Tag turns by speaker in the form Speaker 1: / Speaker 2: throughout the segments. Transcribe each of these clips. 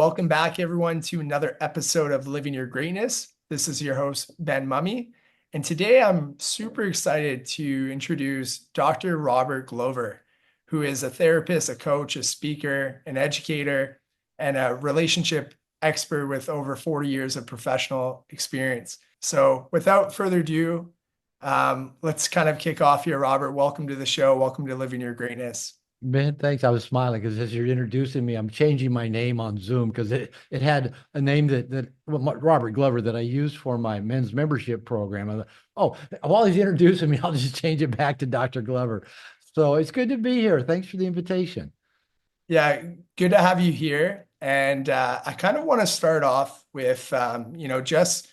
Speaker 1: Welcome back, everyone, to another episode of Living Your Greatness. This is your host, Ben Mummy. And today I'm super excited to introduce Dr. Robert Glover, who is a therapist, a coach, a speaker, an educator, and a relationship expert with over 40 years of professional experience. So without further ado, let's kind of kick off here, Robert. Welcome to the show. Welcome to Living Your Greatness.
Speaker 2: Man, thanks. I was smiling because as you're introducing me, I'm changing my name on Zoom because it had a name Robert Glover that I used for my men's membership program. I thought, oh, while he's introducing me, I'll just change it back to Dr. Glover. So it's good to be here. Thanks for the invitation.
Speaker 1: Yeah, good to have you here. And I kind of want to start off with, just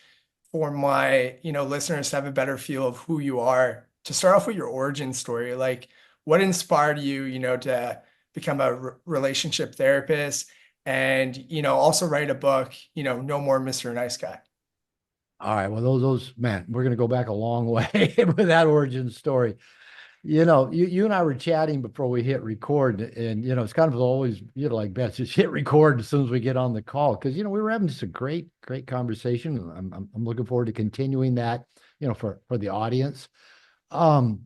Speaker 1: for my, listeners to have a better feel of who you are, to start off with your origin story. Like, what inspired you, to become a relationship therapist and, also write a book, No More Mr. Nice Guy.
Speaker 2: All right. Well, those man, we're going to go back a long way with that origin story. You and I were chatting before we hit record, and it's kind of always, like Beth, just hit record as soon as we get on the call because we were having just a great conversation. I'm looking forward to continuing that, for the audience. Um,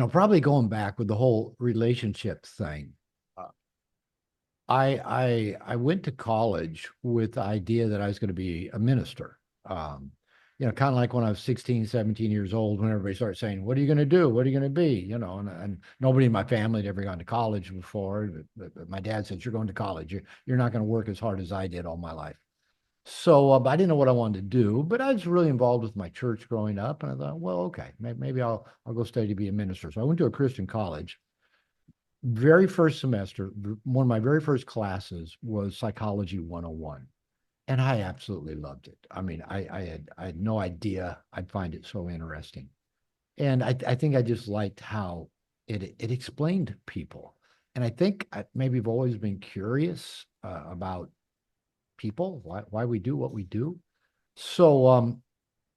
Speaker 2: probably going back with the whole relationship thing. uh, I went to college with the idea that I was going to be a minister. Um, kind of like when I was 16, 17 years old, when everybody started saying, "What are you going to do? What are you going to be?" And nobody in my family had ever gone to college before. But my dad said, "You're going to college. You're not going to work as hard as I did all my life." So I didn't know what I wanted to do, but I was really involved with my church growing up, and I thought, well, okay, maybe I'll go study to be a minister. So I went to a Christian college. Very first semester, one of my very first classes was Psychology 101. And I absolutely loved it. I mean, I had no idea I'd find it so interesting. And I think I just liked how it explained people. And I think I maybe have always been curious about people, why we do what we do. So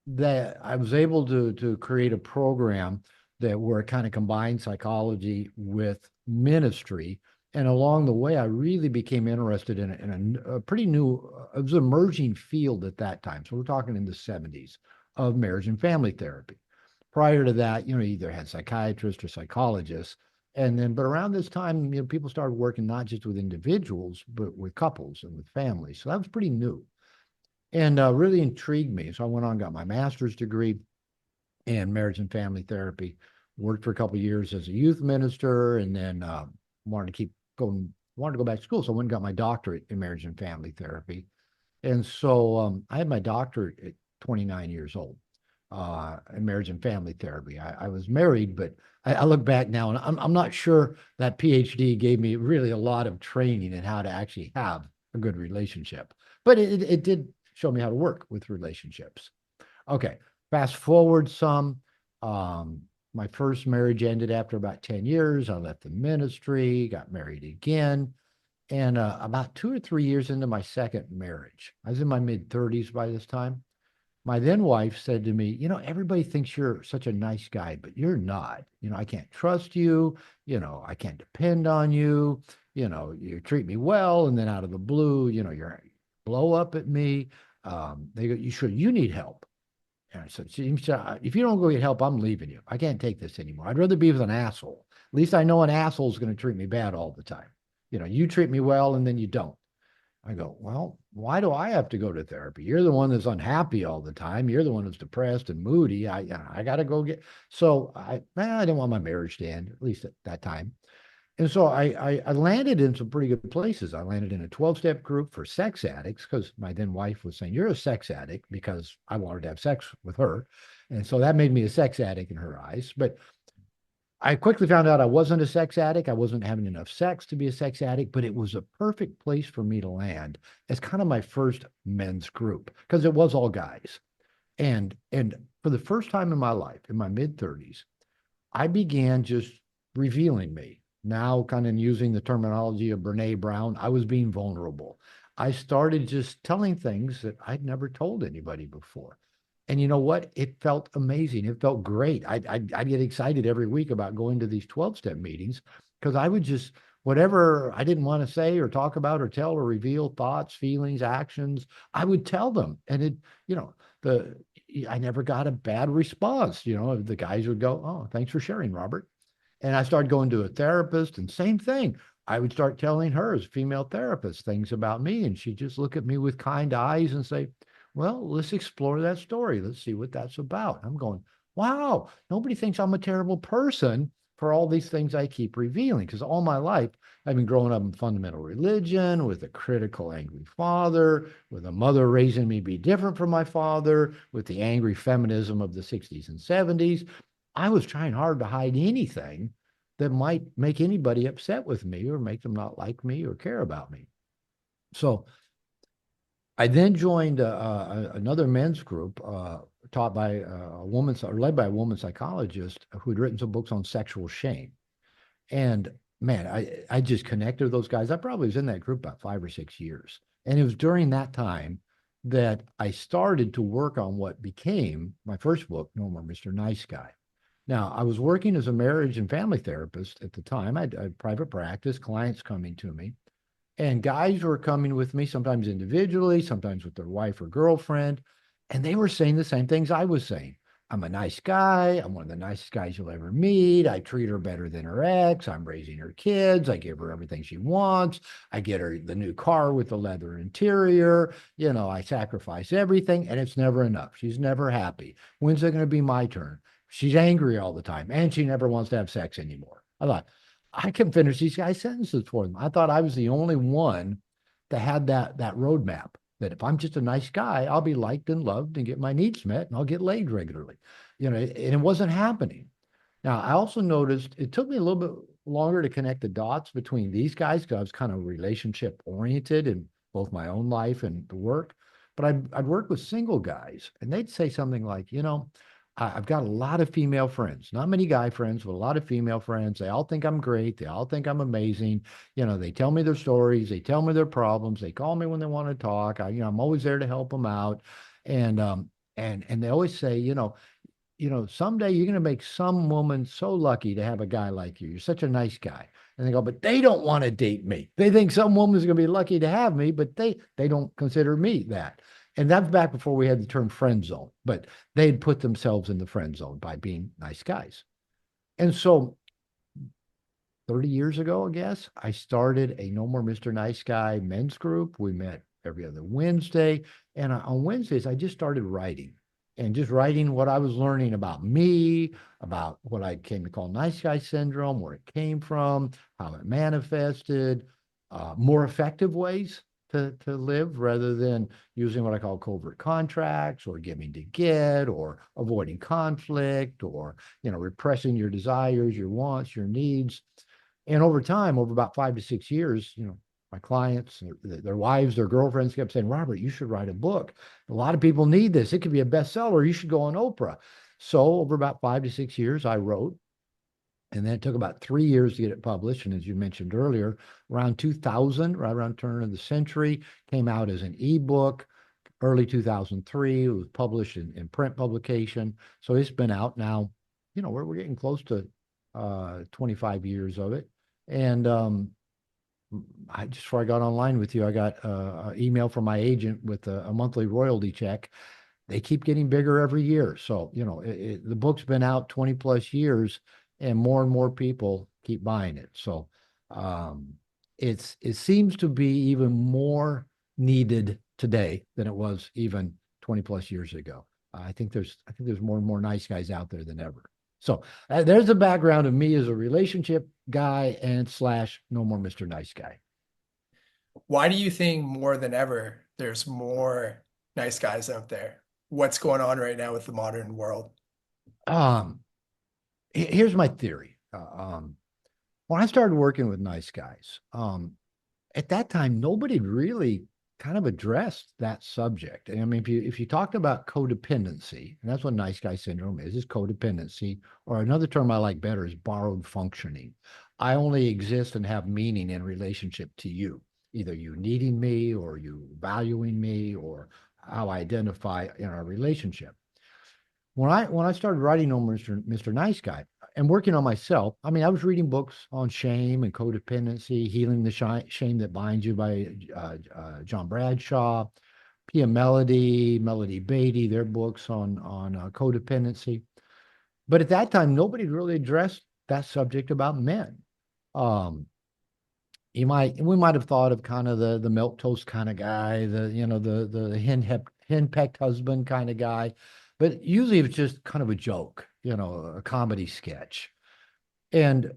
Speaker 2: that I was able to create a program that where it kind of combined psychology with ministry. And along the way, I really became interested in a pretty new, it was an emerging field at that time. So we're talking in the 70s of marriage and family therapy. Prior to that, you either had psychiatrists or psychologists. But around this time, people started working not just with individuals, but with couples and with families. So that was pretty new and really intrigued me. So I went on, and got my master's degree in marriage and family therapy, worked for a couple of years as a youth minister, and then wanted to keep going, wanted to go back to school. So I went and got my doctorate in marriage and family therapy. And so I had my doctorate at 29 years old in marriage and family therapy. I was married, but I look back now and I'm not sure that PhD gave me really a lot of training in how to actually have a good relationship, but it did show me how to work with relationships. Okay, fast forward some. Um, my first marriage ended after about 10 years. I left the ministry, got married again. And about 2 or 3 years into my second marriage, I was in my mid 30s by this time. My then wife said to me, everybody thinks you're such a nice guy, but you're not. I can't trust you. I can't depend on you. You treat me well. And then out of the blue, you're blow up at me. They go, you need help. And I said, if you don't go get help, I'm leaving you. I can't take this anymore. I'd rather be with an asshole. At least I know an asshole is going to treat me bad all the time. You treat me well and then you don't. I go, well, why do I have to go to therapy? You're the one that's unhappy all the time. You're the one that's depressed and moody. I got to go get. So I didn't want my marriage to end, at least at that time. And so I landed in some pretty good places. I landed in a 12-step group for sex addicts because my then wife was saying, "You're a sex addict," because I wanted to have sex with her. And so that made me a sex addict in her eyes. But I quickly found out I wasn't a sex addict. I wasn't having enough sex to be a sex addict, but it was a perfect place for me to land as kind of my first men's group because it was all guys. And for the first time in my life, in my mid 30s, I began just revealing me. Now, kind of using the terminology of Brene Brown, I was being vulnerable. I started just telling things that I'd never told anybody before. And you know what? It felt amazing. It felt great. I'd get excited every week about going to these 12-step meetings because I would just whatever I didn't want to say or talk about or tell or reveal, thoughts, feelings, actions, I would tell them. And you know, the I never got a bad response. The guys would go, "Oh, thanks for sharing, Robert." And I started going to a therapist, and same thing. I would start telling her, as a female therapist, things about me, and she'd just look at me with kind eyes and say, "Well, let's explore that story. Let's see what that's about." I'm going, "Wow, nobody thinks I'm a terrible person for all these things I keep revealing." Because all my life, I've been growing up in fundamental religion with a critical, angry father, with a mother raising me to be different from my father, with the angry feminism of the 60s and 70s. I was trying hard to hide anything that might make anybody upset with me or make them not like me or care about me. So I then joined another men's group taught by a woman, or led by a woman psychologist who had written some books on sexual shame. And man, I just connected with those guys. I probably was in that group about 5 or 6 years. And it was during that time that I started to work on what became my first book, No More Mr. Nice Guy. Now, I was working as a marriage and family therapist at the time. I had private practice, clients coming to me, and guys were coming with me, sometimes individually, sometimes with their wife or girlfriend. And they were saying the same things I was saying. I'm a nice guy. I'm one of the nicest guys you'll ever meet. I treat her better than her ex. I'm raising her kids. I give her everything she wants. I get her the new car with the leather interior. I sacrifice everything, and it's never enough. She's never happy. When's it going to be my turn? She's angry all the time, and she never wants to have sex anymore. I thought, I can finish these guys' sentences for them. I thought I was the only one that had that roadmap. That if I'm just a nice guy, I'll be liked and loved and get my needs met, and I'll get laid regularly. And it wasn't happening. Now, I also noticed it took me a little bit longer to connect the dots between these guys because I was kind of relationship oriented in both my own life and the work. But I'd work with single guys, and they'd say something like, I've got a lot of female friends, not many guy friends, but a lot of female friends. They all think I'm great. They all think I'm amazing. They tell me their stories. They tell me their problems. They call me when they want to talk. I'm always there to help them out. And they always say, someday you're going to make some woman so lucky to have a guy like you. You're such a nice guy. And they go, but they don't want to date me. They think some woman's going to be lucky to have me, but they don't consider me that. And that's back before we had the term friend zone, but they'd put themselves in the friend zone by being nice guys. And so 30 years ago, I guess, I started a No More Mr. Nice Guy men's group. We met every other Wednesday. And on Wednesdays, I just started writing and just writing what I was learning about me, about what I came to call nice guy syndrome, where it came from, how it manifested, more effective ways to live rather than using what I call covert contracts or giving to get or avoiding conflict or, repressing your desires, your wants, your needs. And over time, over about 5 to 6 years, my clients, their wives, their girlfriends kept saying, Robert, you should write a book. A lot of people need this. It could be a bestseller. You should go on Oprah. So over about 5 to 6 years, I wrote. And then it took about 3 years to get it published. And as you mentioned earlier, around 2000, right around the turn of the century, came out as an ebook. Early 2003, it was published in print publication. So it's been out now, we're getting close to 25 years of it. And just before I got online with you, I got an email from my agent with a monthly royalty check. They keep getting bigger every year. So, the book's been out 20 plus years and more people keep buying it. So um, it seems to be even more needed today than it was even 20 plus years ago. I think there's more and more nice guys out there than ever. So there's the background of me as a relationship guy and slash no more Mr. Nice Guy.
Speaker 1: Why do you think more than ever there's more nice guys out there? What's going on right now with the modern world?
Speaker 2: Um, Here's my theory. When I started working with nice guys, at that time, nobody really kind of addressed that subject. I mean, if you talked about codependency, and that's what nice guy syndrome is codependency, or another term I like better is borrowed functioning. I only exist and have meaning in relationship to you, either you needing me or you valuing me or how I identify in our relationship. When I started writing on Mr. Nice Guy, and working on myself. I mean, I was reading books on shame and codependency, Healing the Shame That Binds You by John Bradshaw, Pia Melody Beatty, their books on codependency. But at that time, nobody really addressed that subject about men. Um, we might have thought of kind of the milk toast kind of guy, the henpecked husband kind of guy, but usually it's just kind of a joke, a comedy sketch. And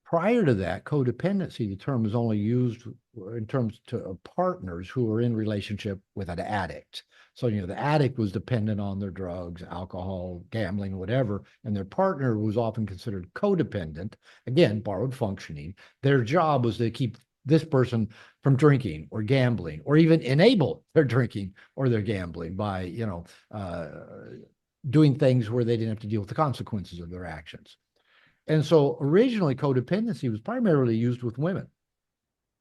Speaker 2: prior to that, codependency, the term is only used in terms of partners who are in relationship with an addict. So, the addict was dependent on their drugs, alcohol, gambling, whatever, and their partner was often considered codependent, again, borrowed functioning. Their job was to keep this person from drinking or gambling, or even enable their drinking or their gambling by, doing things where they didn't have to deal with the consequences of their actions. And so originally codependency was primarily used with women.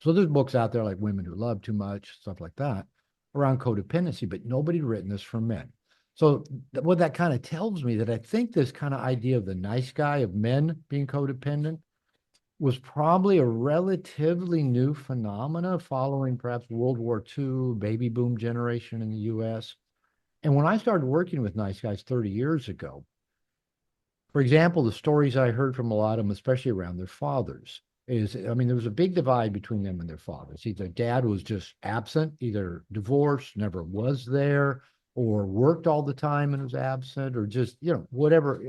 Speaker 2: So there's books out there like Women Who Love Too Much, stuff like that, around codependency, but nobody written this for men. So what that kind of tells me that I think this kind of idea of the nice guy of men being codependent was probably a relatively new phenomena following perhaps World War II, baby boom generation in the US. And when I started working with nice guys 30 years ago, for example, the stories I heard from a lot of them, especially around their fathers, I mean, there was a big divide between them and their fathers. Either dad was just absent, either divorced, never was there, or worked all the time and was absent, or just, whatever,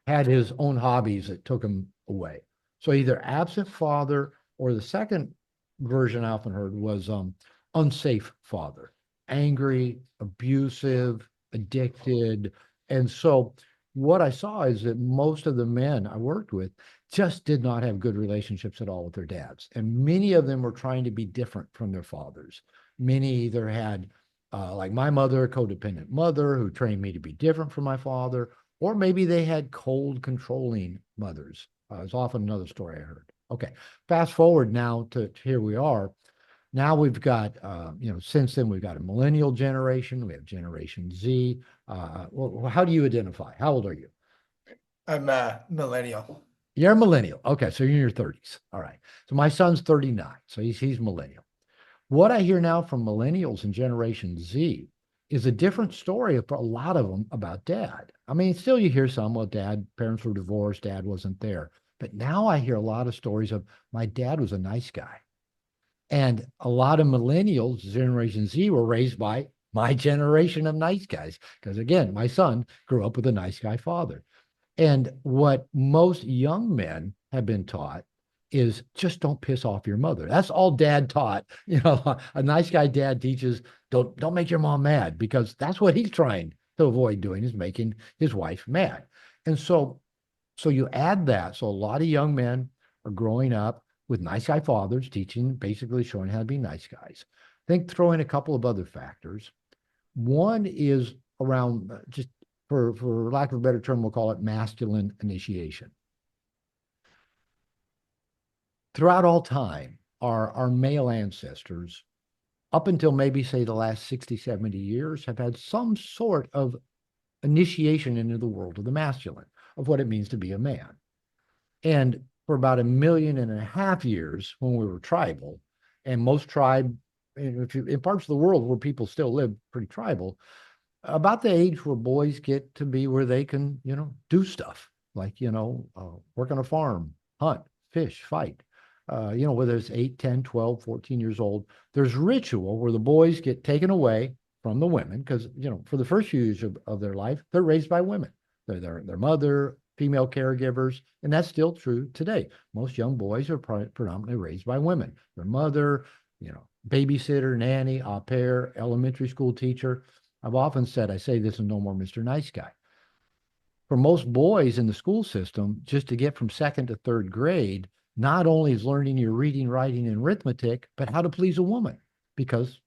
Speaker 2: had his own hobbies that took him away. So either absent father, or the second version I often heard was unsafe father, angry, abusive, addicted. And so what I saw is that most of the men I worked with just did not have good relationships at all with their dads. And many of them were trying to be different from their fathers. Many either had, like my mother, a codependent mother who trained me to be different from my father, or maybe they had cold, controlling mothers. It's often another story I heard. Okay, fast forward now to here we are. Now we've got, since then we've got a millennial generation, we have Generation Z. Well, how do you identify? How old are you?
Speaker 1: I'm a millennial.
Speaker 2: You're a millennial. Okay, so you're in your 30s. All right. So my son's 39, so he's millennial. What I hear now from millennials and Generation Z is a different story for a lot of them about dad. I mean, still you hear some, well, parents were divorced, dad wasn't there. But now I hear a lot of stories of my dad was a nice guy. And a lot of millennials, Generation Z, were raised by my generation of nice guys. Because again, my son grew up with a nice guy father. And what most young men have been taught is just don't piss off your mother. That's all dad taught. A nice guy dad teaches, don't make your mom mad, because that's what he's trying to avoid doing, is making his wife mad. And so you add that. So a lot of young men are growing up with nice guy fathers teaching, basically showing how to be nice guys. I think throw in a couple of other factors. One is around just for lack of a better term, we'll call it masculine initiation. Throughout all time, our male ancestors, up until maybe say the last 60, 70 years, have had some sort of initiation into the world of the masculine, of what it means to be a man. And for about 1.5 million years, when we were tribal, and most in parts of the world where people still live pretty tribal, about the age where boys get to be where they can, do stuff like, work on a farm, hunt, fish, fight. Whether it's 8, 10, 12, 14 years old, there's ritual where the boys get taken away from the women because, for the first few years of their life, they're raised by women. They're their mother, female caregivers, and that's still true today. Most young boys are predominantly raised by women. Their mother, babysitter, nanny, au pair, elementary school teacher. I've often said, I say this in No More Mr. Nice Guy. For most boys in the school system, just to get from second to third grade, not only is learning your reading, writing, and arithmetic, but how to please a woman, because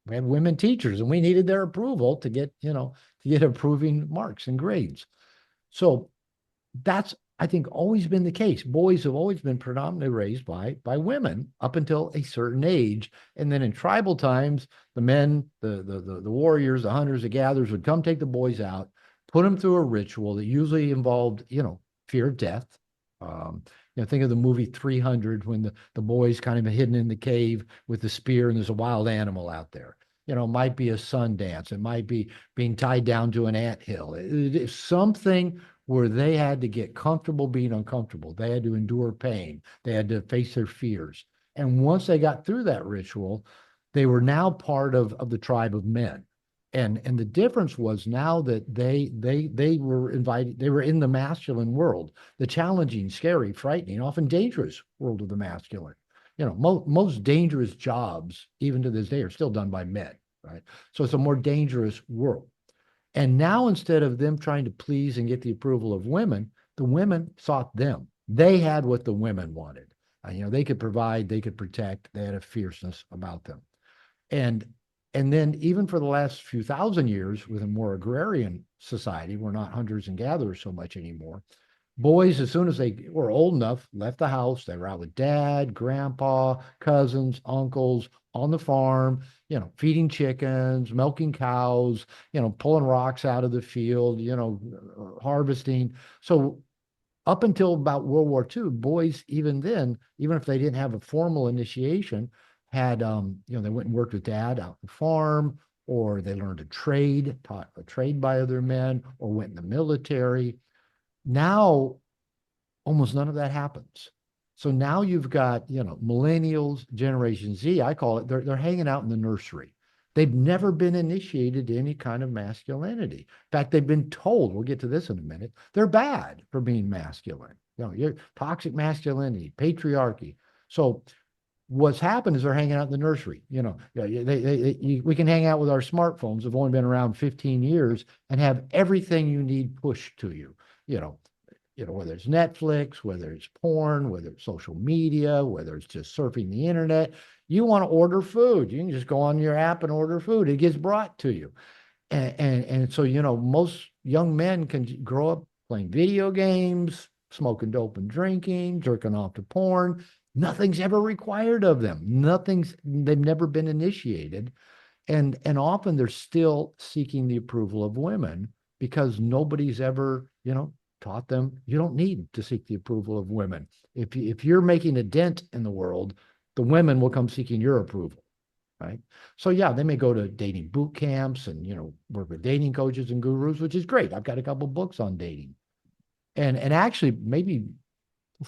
Speaker 2: we had women teachers and we needed their approval to get, approving marks and grades. So that's, I think, always been the case. Boys have always been predominantly raised by women up until a certain age. And then in tribal times, the men, the warriors, the hunters, the gatherers would come take the boys out, put them through a ritual that usually involved, fear of death. Um, think of the movie 300 when the boy's kind of hidden in the cave with the spear and there's a wild animal out there. It might be a sun dance. It might be being tied down to an anthill. It's something where they had to get comfortable being uncomfortable. They had to endure pain. They had to face their fears. And once they got through that ritual, they were now part of the tribe of men. And the difference was now that they were invited, they were in the masculine world, the challenging, scary, frightening, often dangerous world of the masculine. Most dangerous jobs, even to this day, are still done by men, right? So it's a more dangerous world. And now instead of them trying to please and get the approval of women, the women sought them. They had what the women wanted. They could provide, they could protect, they had a fierceness about them. And and then even for the last few thousand years, with a more agrarian society, we're not hunters and gatherers so much anymore. Boys, as soon as they were old enough, left the house. They were out with dad, grandpa, cousins, uncles on the farm, feeding chickens, milking cows, pulling rocks out of the field, harvesting. So up until about World War II, boys, even then, even if they didn't have a formal initiation, had, they went and worked with dad out on the farm, or they learned a trade, taught a trade by other men, or went in the military. Now, almost none of that happens. So now you've got, millennials, Generation Z, I call it, they're hanging out in the nursery. They've never been initiated to any kind of masculinity. In fact, they've been told, we'll get to this in a minute, they're bad for being masculine. You're toxic masculinity, patriarchy. So what's happened is they're hanging out in the nursery. We can hang out with our smartphones. Have only been around 15 years and have everything you need pushed to you. You know, whether it's Netflix, whether it's porn, whether it's social media, whether it's just surfing the internet. You want to order food, you can just go on your app and order food. It gets brought to you. And so, most young men can grow up playing video games, smoking dope and drinking, jerking off to porn. Nothing's ever required of them. They've never been initiated. And often they're still seeking the approval of women because nobody's ever, taught them you don't need to seek the approval of women. If you're making a dent in the world, the women will come seeking your approval, right? So yeah, they may go to dating boot camps and work with dating coaches and gurus, which is great. I've got a couple books on dating, and actually maybe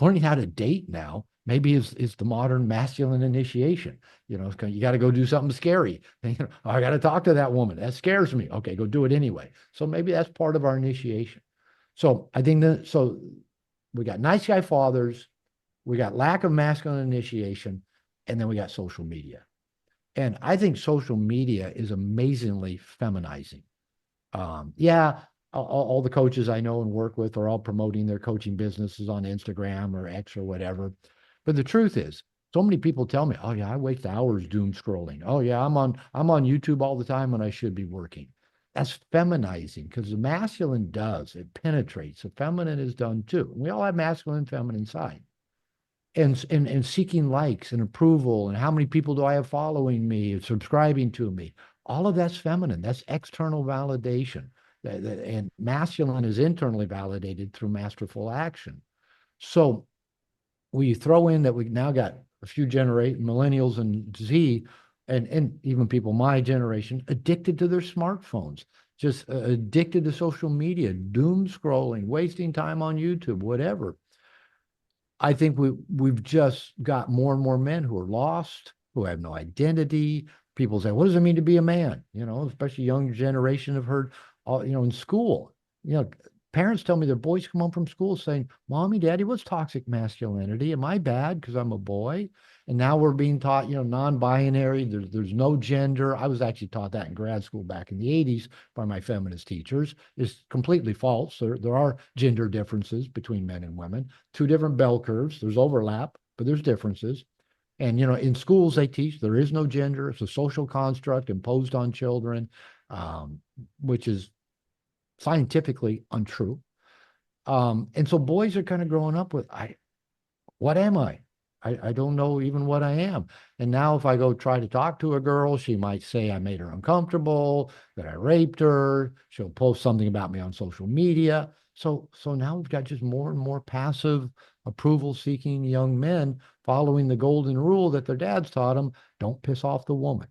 Speaker 2: learning how to date now maybe is the modern masculine initiation. You got to go do something scary. I got to talk to that woman. That scares me. Okay, go do it anyway. So maybe that's part of our initiation. So I think so we got nice guy fathers, we got lack of masculine initiation, and then we got social media. And I think social media is amazingly feminizing. Yeah, all the coaches I know and work with are all promoting their coaching businesses on Instagram or X or whatever. But the truth is, so many people tell me, "Oh yeah, I waste hours doom scrolling. Oh yeah, I'm on YouTube all the time when I should be working." That's feminizing because the masculine does, it penetrates. The feminine is done too. We all have masculine and feminine side. And seeking likes and approval and how many people do I have following me and subscribing to me. All of that's feminine. That's external validation. And masculine is internally validated through masterful action. So we throw in that we now got a few millennials and Z, and even people my generation addicted to their smartphones, just addicted to social media, doom scrolling, wasting time on YouTube, whatever. I think we've just got more and more men who are lost, who have no identity. People say, "What does it mean to be a man?" Especially young generation have heard, in school. Parents tell me their boys come home from school saying, "Mommy, Daddy, what's toxic masculinity? Am I bad because I'm a boy?" And now we're being taught, non-binary. There's no gender. I was actually taught that in grad school back in the 80s by my feminist teachers. It's completely false. There are gender differences between men and women, two different bell curves. There's overlap, but there's differences. And, in schools, they teach there is no gender. It's a social construct imposed on children, which is scientifically untrue. And so boys are kind of growing up with, what am I? I don't know even what I am. And now if I go try to talk to a girl, she might say I made her uncomfortable, that I raped her. She'll post something about me on social media. So now we've got just more and more passive approval seeking young men following the golden rule that their dads taught them, don't piss off the woman.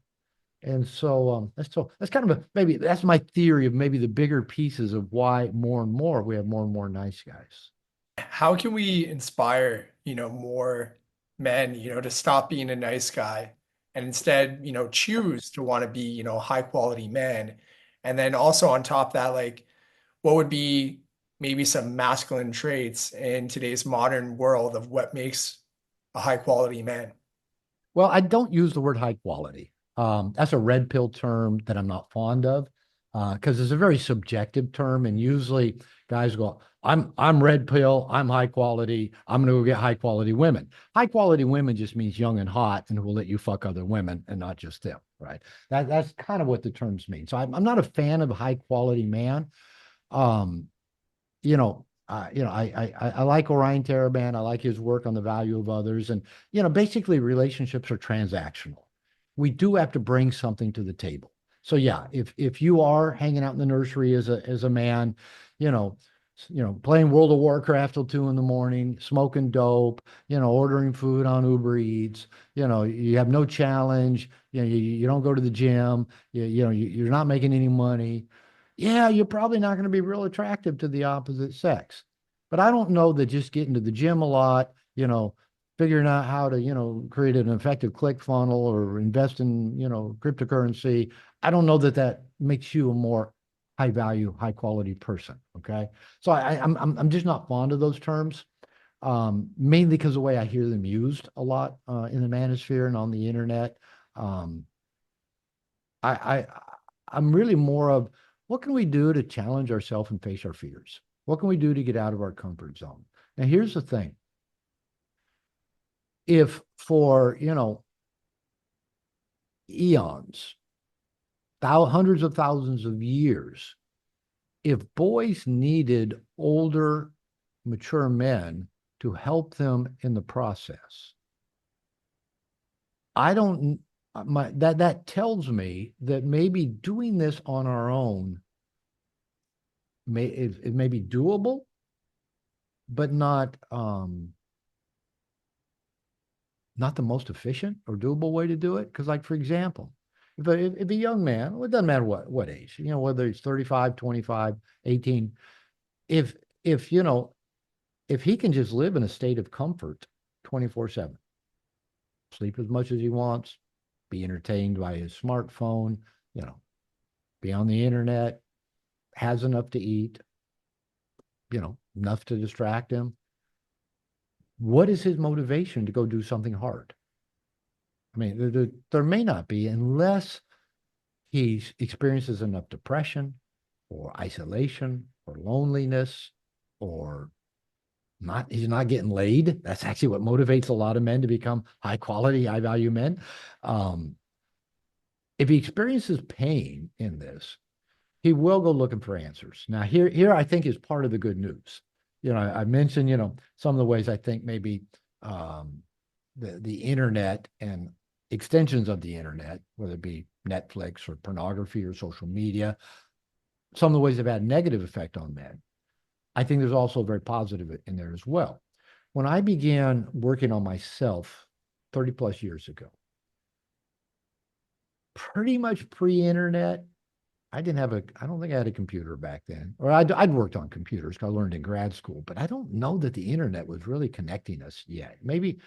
Speaker 2: And that's kind of maybe that's my theory of maybe the bigger pieces of why more and more we have more and more nice guys.
Speaker 1: How can we inspire, more men, to stop being a nice guy and instead, choose to want to be, high quality man? And then also on top of that, like what would be maybe some masculine traits in today's modern world of what makes a high quality man?
Speaker 2: Well, I don't use the word high quality. That's a red pill term that I'm not fond of because it's a very subjective term, and usually guys go, I'm red pill, I'm high quality, I'm going to go get high quality women. High quality women just means young and hot, and will let you fuck other women and not just them, right? That's kind of what the terms mean. So I'm not a fan of a high quality man. Um, I like Orion Taraban. I like his work on the value of others. And, basically relationships are transactional. We do have to bring something to the table. So yeah, if you are hanging out in the nursery as a man, you know, playing World of Warcraft till 2 in the morning, smoking dope, ordering food on Uber Eats, you have no challenge, you don't go to the gym, you're not making any money, yeah, you're probably not going to be real attractive to the opposite sex. But I don't know that just getting to the gym a lot, figuring out how to, create an effective click funnel or invest in, cryptocurrency, I don't know that that makes you a more high value, high quality person. Okay. So I'm just not fond of those terms, mainly because of the way I hear them used a lot in the manosphere and on the internet. Um, I, I I'm really more of what can we do to challenge ourselves and face our fears? What can we do to get out of our comfort zone? Now, here's the thing. If for, eons, hundreds of thousands of years, if boys needed older, mature men to help them in the process, I don't, that tells me that maybe doing this on our own it may be doable, but not the most efficient or doable way to do it. Because, like, for example, if a young man, well, it doesn't matter what age, whether he's 35, 25, 18, if if you know if he can just live in a state of comfort 24/7, sleep as much as he wants, be entertained by his smartphone, you know, be on the internet, has enough to eat, enough to distract him. What is his motivation to go do something hard? I mean, there may not be unless he experiences enough depression or isolation or loneliness or he's not getting laid. That's actually what motivates a lot of men to become high quality, high value men. Um, if he experiences pain in this, he will go looking for answers. Now, here I think is part of the good news. I mentioned, some of the ways I think maybe um, the internet and extensions of the internet, whether it be Netflix or pornography or social media, some of the ways have had negative effect on men. I think there's also very positive in there as well. When I began working on myself 30 plus years ago, pretty much pre-internet, I don't think I had a computer back then. Or I'd worked on computers because I learned in grad school, but I don't know that the internet was really connecting us yet. Maybe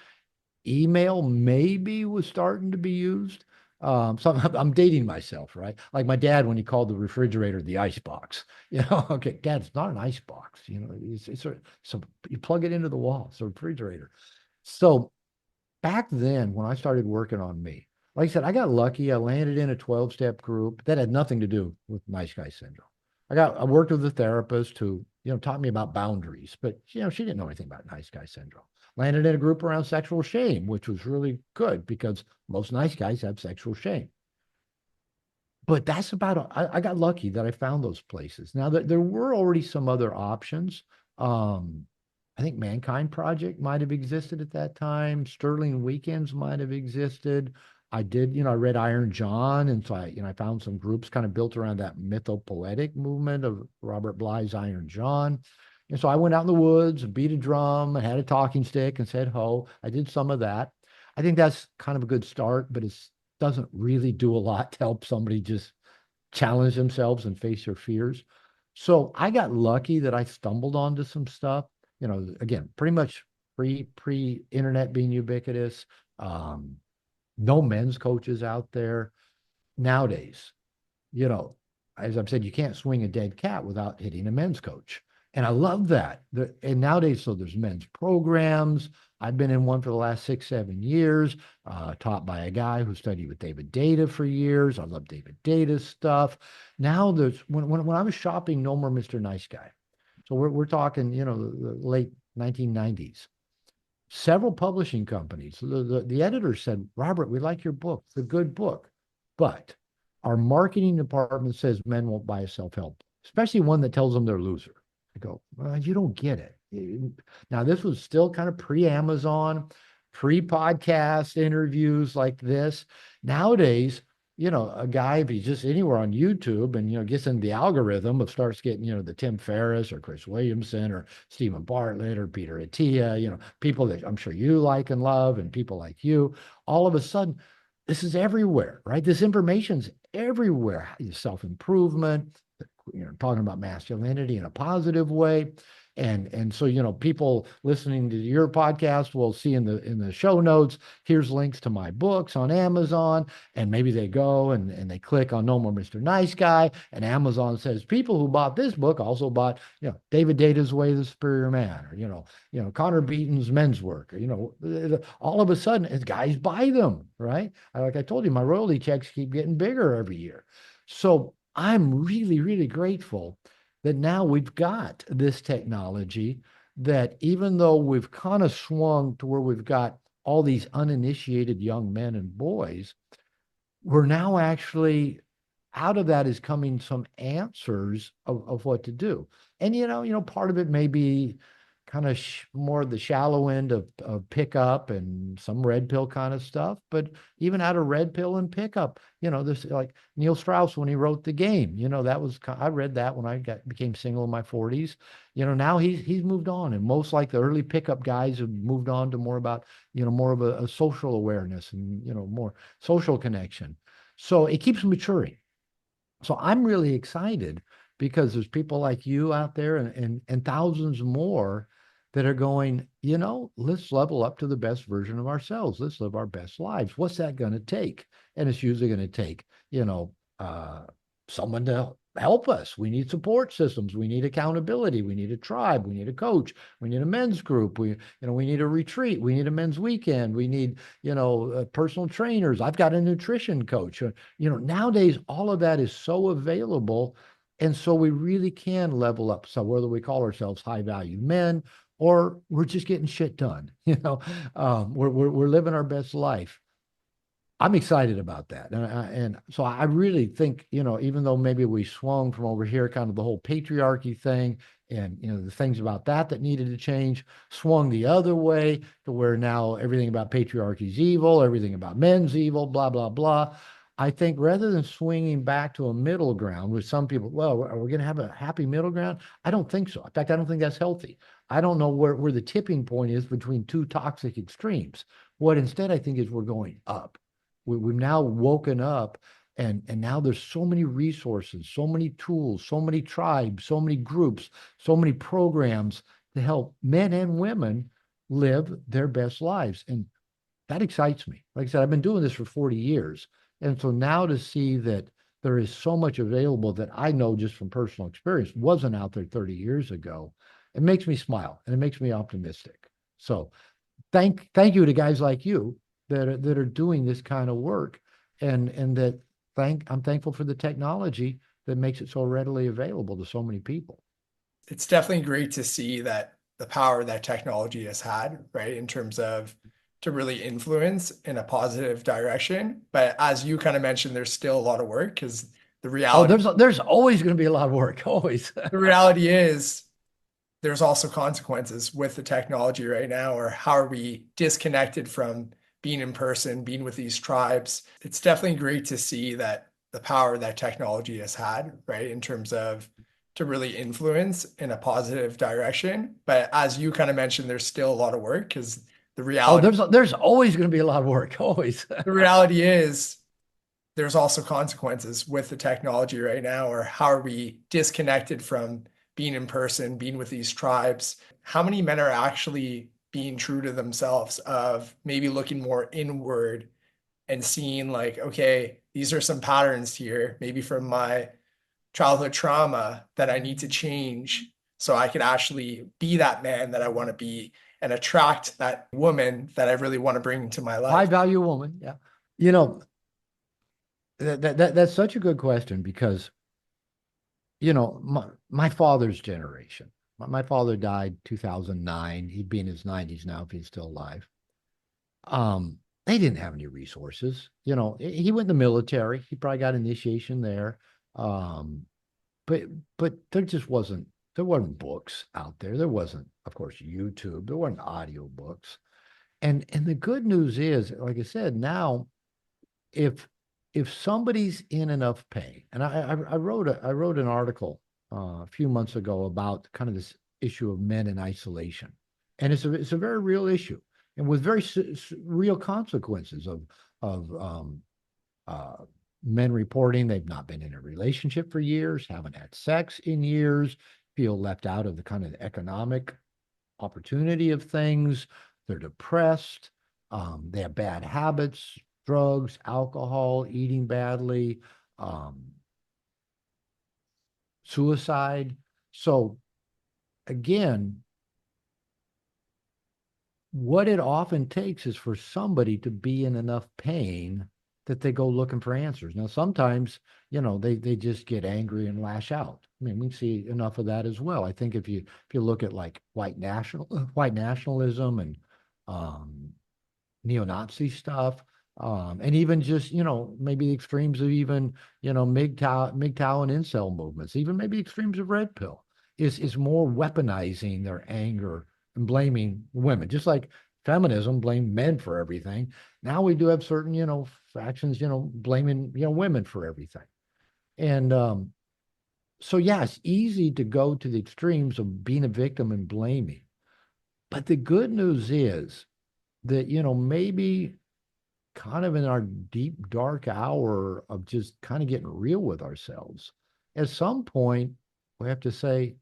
Speaker 2: email maybe was starting to be used. So I'm dating myself, right? Like my dad when he called the refrigerator the ice box. Okay, Dad, it's not an ice box. So you plug it into the wall. It's a refrigerator. So back then, when I started working on me, like I said, I got lucky. I landed in a 12-step group that had nothing to do with nice guy syndrome. I worked with a therapist who, taught me about boundaries, but she didn't know anything about nice guy syndrome. Landed in a group around sexual shame, which was really good because most nice guys have sexual shame. But that's I got lucky that I found those places. Now there were already some other options. Um, I think Mankind Project might have existed at that time. Sterling Weekends might have existed. I did, I read Iron John, and so I found some groups kind of built around that mythopoetic movement of Robert Bly's Iron John. And so I went out in the woods and beat a drum and had a talking stick and said ho. I did some of that. I think that's kind of a good start, but it doesn't really do a lot to help somebody just challenge themselves and face their fears. So I got lucky that I stumbled onto some stuff, again, pretty much pre-internet being ubiquitous. Um, no men's coaches out there nowadays. You know, as I've said, you can't swing a dead cat without hitting a men's coach. And I love that. And nowadays, so there's men's programs. I've been in one for the last 6, 7 years, taught by a guy who studied with David Data for years. I love David Data's stuff. Now there's when I was shopping No More Mr. Nice Guy. So we're talking, the late 1990s. Several publishing companies, the editor said, Robert, we like your book. It's a good book. But our marketing department says men won't buy a self-help, especially one that tells them they're a loser. I go, well, you don't get it. Now, this was still kind of pre-Amazon, pre-podcast interviews like this. Nowadays, a guy, if he's just anywhere on YouTube and, gets in the algorithm of starts getting, the Tim Ferriss or Chris Williamson or Stephen Bartlett or Peter Attia, people that I'm sure you like and love and people like you, all of a sudden, this is everywhere, right? This information's everywhere. Self-improvement, talking about masculinity in a positive way. And so, people listening to your podcast will see in the show notes, here's links to my books on Amazon. And maybe they go and they click on No More Mr. Nice Guy. And Amazon says people who bought this book also bought, David Data's Way of the Superior Man, or, Connor Beaton's Men's Work, or, all of a sudden guys buy them, right? Like I told you, my royalty checks keep getting bigger every year. So I'm really, really grateful that now we've got this technology that, even though we've kind of swung to where we've got all these uninitiated young men and boys, we're now actually, out of that is coming some answers of what to do. And part of it may be kind of more the shallow end of pickup and some red pill kind of stuff. But even out of red pill and pickup, this, like Neil Strauss when he wrote The Game, that was, I read that when I became single in my 40s. Now he's moved on, and most, like the early pickup guys, have moved on to more about, more of a social awareness and, more social connection. So it keeps maturing. So I'm really excited because there's people like you out there, and thousands more that are going, let's level up to the best version of ourselves. Let's live our best lives. What's that going to take? And it's usually going to take, uh, someone to help us. We need support systems. We need accountability. We need a tribe. We need a coach. We need a men's group. We need a retreat. We need a men's weekend. We need, personal trainers. I've got a nutrition coach. Nowadays, all of that is so available. And so we really can level up. So whether we call ourselves high value men or we're just getting shit done, we're living our best life. I'm excited about that. And so I really think, even though maybe we swung from over here, kind of the whole patriarchy thing and, the things about that needed to change, swung the other way to where now everything about patriarchy is evil, everything about men's evil, blah, blah, blah. I think rather than swinging back to a middle ground with some people, well, are we going to have a happy middle ground? I don't think so. In fact, I don't think that's healthy. I don't know where the tipping point is between two toxic extremes. What instead I think is we're going up. We've now woken up, and now there's so many resources, so many tools, so many tribes, so many groups, so many programs to help men and women live their best lives. And that excites me. Like I said, I've been doing this for 40 years. And so now to see that there is so much available that I know just from personal experience wasn't out there 30 years ago, it makes me smile and it makes me optimistic. So thank you to guys like you that are doing this kind of work, and that I'm thankful for the technology that makes it so readily available to so many people.
Speaker 1: It's definitely great to see that the power that technology has had, right, in terms of to really influence in a positive direction. But as you kind of mentioned, there's still a lot of work because the
Speaker 2: Oh,
Speaker 1: reality
Speaker 2: there's always going to be a lot of work, always.
Speaker 1: the reality is there's also consequences with the technology right now, or how are we disconnected from being in person, being with these tribes? It's definitely great to see that the power that technology has had, right, in terms of to really influence in a positive direction. But as you kind of mentioned, there's still a lot of work because the
Speaker 2: Oh,
Speaker 1: reality
Speaker 2: there's always going to be a lot of work, always.
Speaker 1: the reality is there's also consequences with the technology right now, or how are we disconnected from being in person, being with these tribes? How many men are actually being true to themselves of maybe looking more inward and seeing like, okay, these are some patterns here, maybe from my childhood trauma that I need to change so I could actually be that man that I want to be and attract that woman that I really want to bring into my
Speaker 2: High
Speaker 1: life.
Speaker 2: value woman. Yeah. You know, that's such a good question because, my father's generation, my father died 2009. He'd be in his 90s now if he's still alive. They didn't have any resources. He went in the military. He probably got initiation there. Um, but there wasn't books out there. There wasn't, of course, YouTube. There weren't audio books. And the good news is, like I said, now if if somebody's in enough pain, and I wrote an article a few months ago about kind of this issue of men in isolation, and it's a very real issue, and with very real consequences of uh, men reporting they've not been in a relationship for years, haven't had sex in years, feel left out of the kind of economic opportunity of things. They're depressed. They have bad habits, drugs, alcohol, eating badly, um, suicide. So, again, what it often takes is for somebody to be in enough pain that they go looking for answers. Now, sometimes, they just get angry and lash out. I mean, we see enough of that as well. I think if you look at like white nationalism and um, neo-Nazi stuff, and even just, maybe the extremes of even, MGTOW and incel movements, even maybe extremes of red pill, is more weaponizing their anger and blaming women, just like feminism blamed men for everything. Now we do have certain, factions, blaming, women for everything. And so yeah, it's easy to go to the extremes of being a victim and blaming. But the good news is that, maybe kind of in our deep, dark hour of just kind of getting real with ourselves, at some point, we have to say,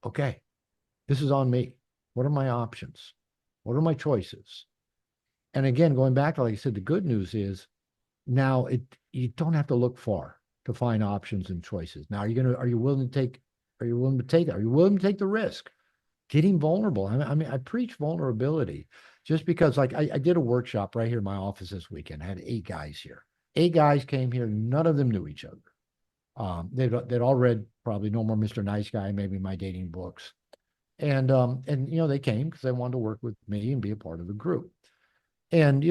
Speaker 2: okay, this is on me. What are my options? What are my choices? And again, going back to, like I said, the good news is now you don't have to look far to find options and choices. Now, are you willing to take, are you willing to take it? Are you willing to take the risk? Getting vulnerable. I preach vulnerability just because, like, I did a workshop right here in my office this weekend. I had 8 guys here. 8 guys came here. None of them knew each other. They'd all read probably No More Mr. Nice Guy, maybe my dating books. And they came because they wanted to work with me and be a part of the group. And,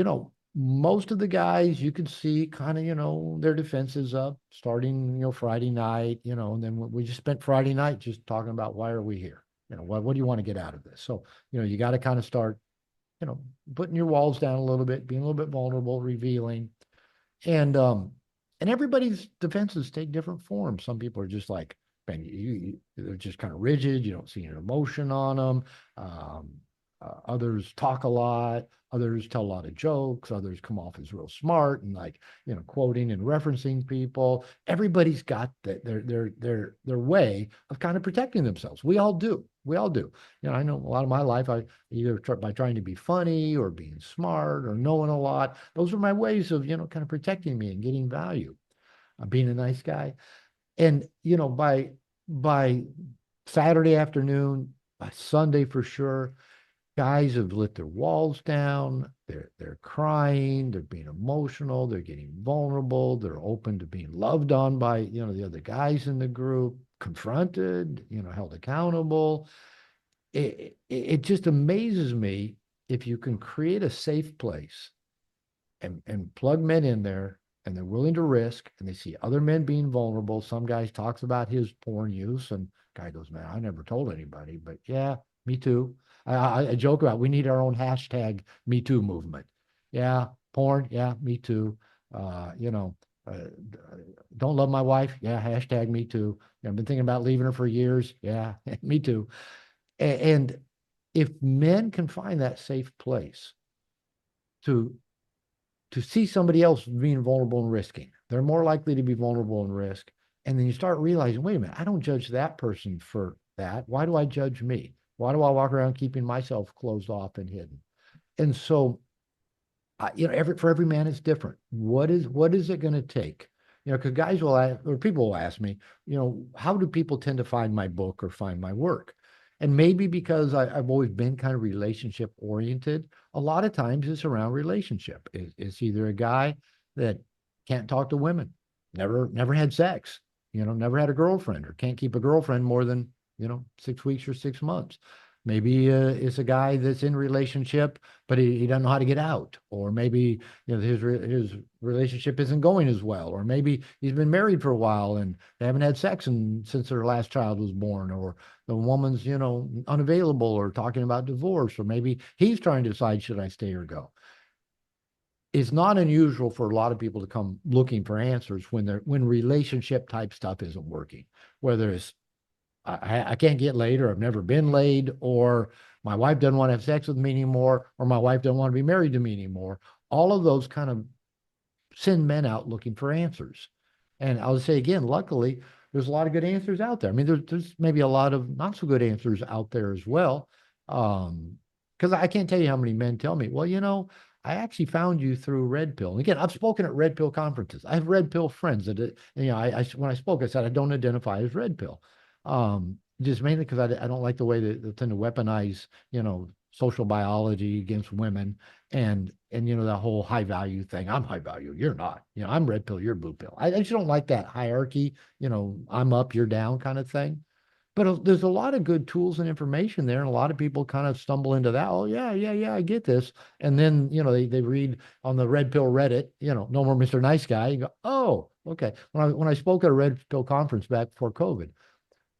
Speaker 2: most of the guys you could see kind of, their defenses up starting, Friday night, and then we just spent Friday night just talking about why are we here? What do you want to get out of this? So, you got to kind of start, putting your walls down a little bit, being a little bit vulnerable, revealing. And everybody's defenses take different forms. Some people are just like, man, they're just kind of rigid. You don't see an emotion on them. Um, Others talk a lot. Others tell a lot of jokes. Others come off as real smart and like, quoting and referencing people. Everybody's got their way of kind of protecting themselves. We all do. We all do. I know a lot of my life, I either by trying to be funny or being smart or knowing a lot. Those are my ways of, kind of protecting me and getting value, being a nice guy. And, by Saturday afternoon, by Sunday for sure, guys have let their walls down. They're crying. They're being emotional. They're getting vulnerable. They're open to being loved on by, the other guys in the group, confronted, held accountable. It just amazes me if you can create a safe place and plug men in there and they're willing to risk and they see other men being vulnerable. Some guys talks about his porn use and Guy goes, man, I never told anybody, but yeah, me too. I joke about we need our own hashtag Me Too movement. Yeah, porn. Yeah, me too. You know, don't love my wife. Yeah, hashtag me too. I've been thinking about leaving her for years. Yeah, me too. And if men can find that safe place to see somebody else being vulnerable and risking, they're more likely to be vulnerable and risk. And then you start realizing, wait a minute, I don't judge that person for that. Why do I judge me? Why do I walk around keeping myself closed off and hidden? And so for every man it's different. What is it going to take? Because guys will ask, or people will ask me, how do people tend to find my book or find my work? And maybe because I've always been kind of relationship oriented, a lot of times it's around relationship. It's either a guy that can't talk to women, never had sex, never had a girlfriend, or can't keep a girlfriend more than 6 weeks or 6 months. Maybe it's a guy that's in a relationship but he doesn't know how to get out, or maybe his relationship isn't going as well, or maybe he's been married for a while and they haven't had sex since their last child was born, or the woman's unavailable or talking about divorce, or maybe he's trying to decide, should I stay or go? It's not unusual for a lot of people to come looking for answers when relationship type stuff isn't working, whether it's I can't get laid, or I've never been laid, or my wife doesn't want to have sex with me anymore, or my wife doesn't want to be married to me anymore. All of those kind of send men out looking for answers. And I'll say again, luckily, there's a lot of good answers out there. I mean, there's maybe a lot of not so good answers out there as well. Because I can't tell you how many men tell me, well, I actually found you through Red Pill. And again, I've spoken at Red Pill conferences. I have Red Pill friends that, when I spoke, I said, I don't identify as Red Pill. Just mainly because I don't like the way they tend to weaponize, social biology against women, and that whole high value thing. I'm high value, you're not. I'm red pill, you're blue pill. I just don't like that hierarchy. I'm up, you're down kind of thing. But there's a lot of good tools and information there, and a lot of people kind of stumble into that. Oh yeah, yeah, yeah, I get this. And then they read on the red pill Reddit, no more Mr. Nice Guy. You go, oh, okay. When I spoke at a red pill conference back before COVID,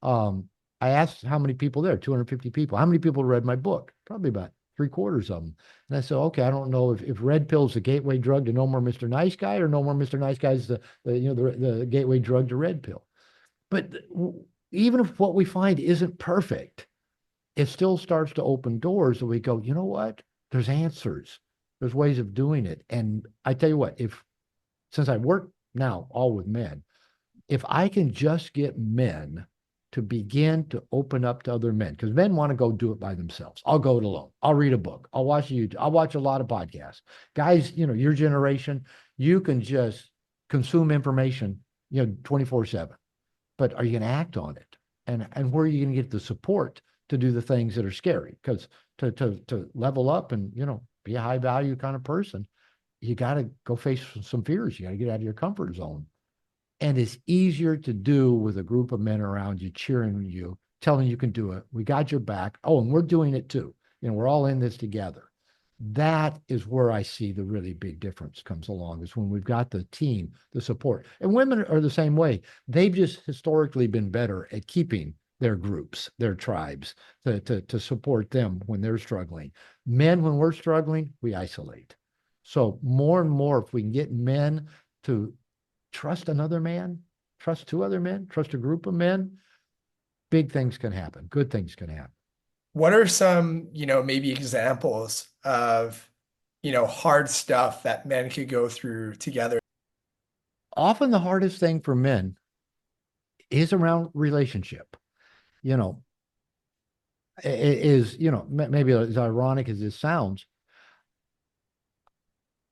Speaker 2: um, I asked how many people there, 250 people. How many people read my book? Probably about three-quarters of them. And I said, okay, I don't know if red pill is the gateway drug to no more Mr. Nice Guy, or no more Mr. Nice Guy is the gateway drug to red pill. But even if what we find isn't perfect, it still starts to open doors that we go, you know what? There's answers. There's ways of doing it. And I tell you what, since I work now all with men, if I can just get men to begin to open up to other men, because men want to go do it by themselves. I'll go it alone. I'll read a book. I'll watch YouTube. I'll watch a lot of podcasts. Guys, your generation, you can just consume information, 24/7. But are you going to act on it? And where are you going to get the support to do the things that are scary? Because to level up and be a high value kind of person, you got to go face some fears. You got to get out of your comfort zone. And it's easier to do with a group of men around you cheering you, telling you can do it. We got your back. Oh, and we're doing it too. We're all in this together. That is where I see the really big difference comes along, is when we've got the team, the support. And women are the same way. They've just historically been better at keeping their groups, their tribes, to support them when they're struggling. Men, when we're struggling, we isolate. So more and more, if we can get men to trust another man, trust two other men, trust a group of men, big things can happen. Good things can happen.
Speaker 1: What are some, maybe examples of, hard stuff that men could go through together?
Speaker 2: Often the hardest thing for men is around relationship. You know, is, maybe as ironic as this sounds,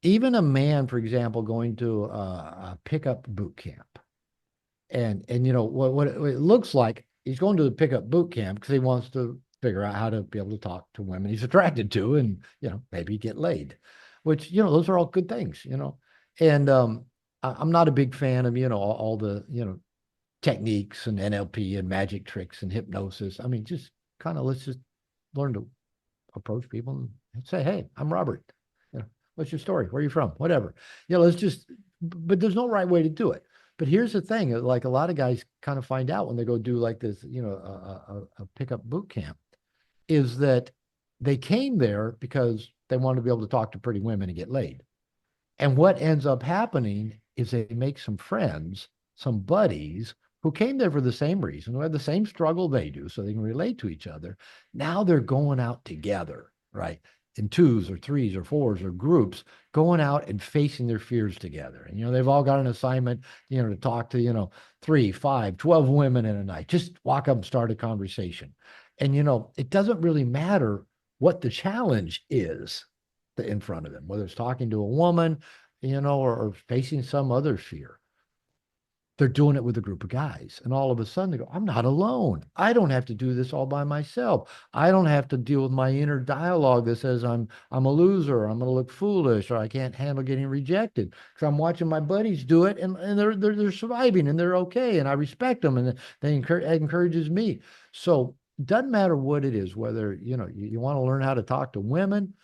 Speaker 2: even a man, for example, going to a pickup boot camp, and what it looks like, he's going to the pickup boot camp because he wants to figure out how to be able to talk to women he's attracted to, and maybe get laid, which those are all good things, and I'm not a big fan of all the techniques and NLP and magic tricks and hypnosis. I mean, just kind of let's just learn to approach people and say, hey, I'm Robert. What's your story? Where are you from? Whatever. Let's just, but there's no right way to do it. But here's the thing, like a lot of guys kind of find out when they go do like this, a pickup boot camp, is that they came there because they wanted to be able to talk to pretty women and get laid. And what ends up happening is they make some friends, some buddies who came there for the same reason, who had the same struggle they do, so they can relate to each other. Now they're going out together, right? In twos or threes or fours or groups, going out and facing their fears together. And, they've all got an assignment, to talk to, 3, 5, 12 women in a night. Just walk up and start a conversation. And, it doesn't really matter what the challenge is in front of them, whether it's talking to a woman, or facing some other fear. They're doing it with a group of guys. And all of a sudden they go, I'm not alone. I don't have to do this all by myself. I don't have to deal with my inner dialogue that says I'm a loser, or I'm going to look foolish, or I can't handle getting rejected. Because I'm watching my buddies do it, and they're surviving and they're okay. And I respect them, and it encourages me. So it doesn't matter what it is, whether you want to learn how to talk to women,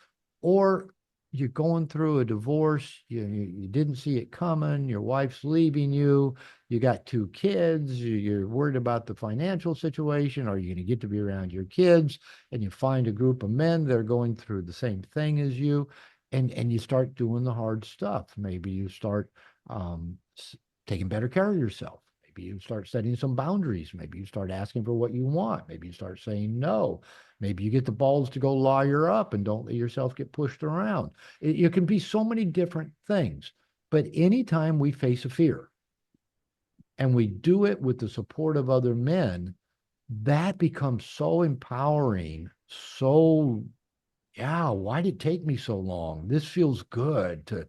Speaker 2: or you're going through a divorce, you didn't see it coming, your wife's leaving you, you got 2 kids, you're worried about the financial situation, are you going to get to be around your kids? And you find a group of men that are going through the same thing as you, and you start doing the hard stuff. Maybe you start um, taking better care of yourself. Maybe you start setting some boundaries. Maybe you start asking for what you want. Maybe you start saying no. Maybe you get the balls to go lawyer up and don't let yourself get pushed around. It can be so many different things. But anytime we face a fear and we do it with the support of other men, that becomes so empowering, so yeah, why did it take me so long? This feels good to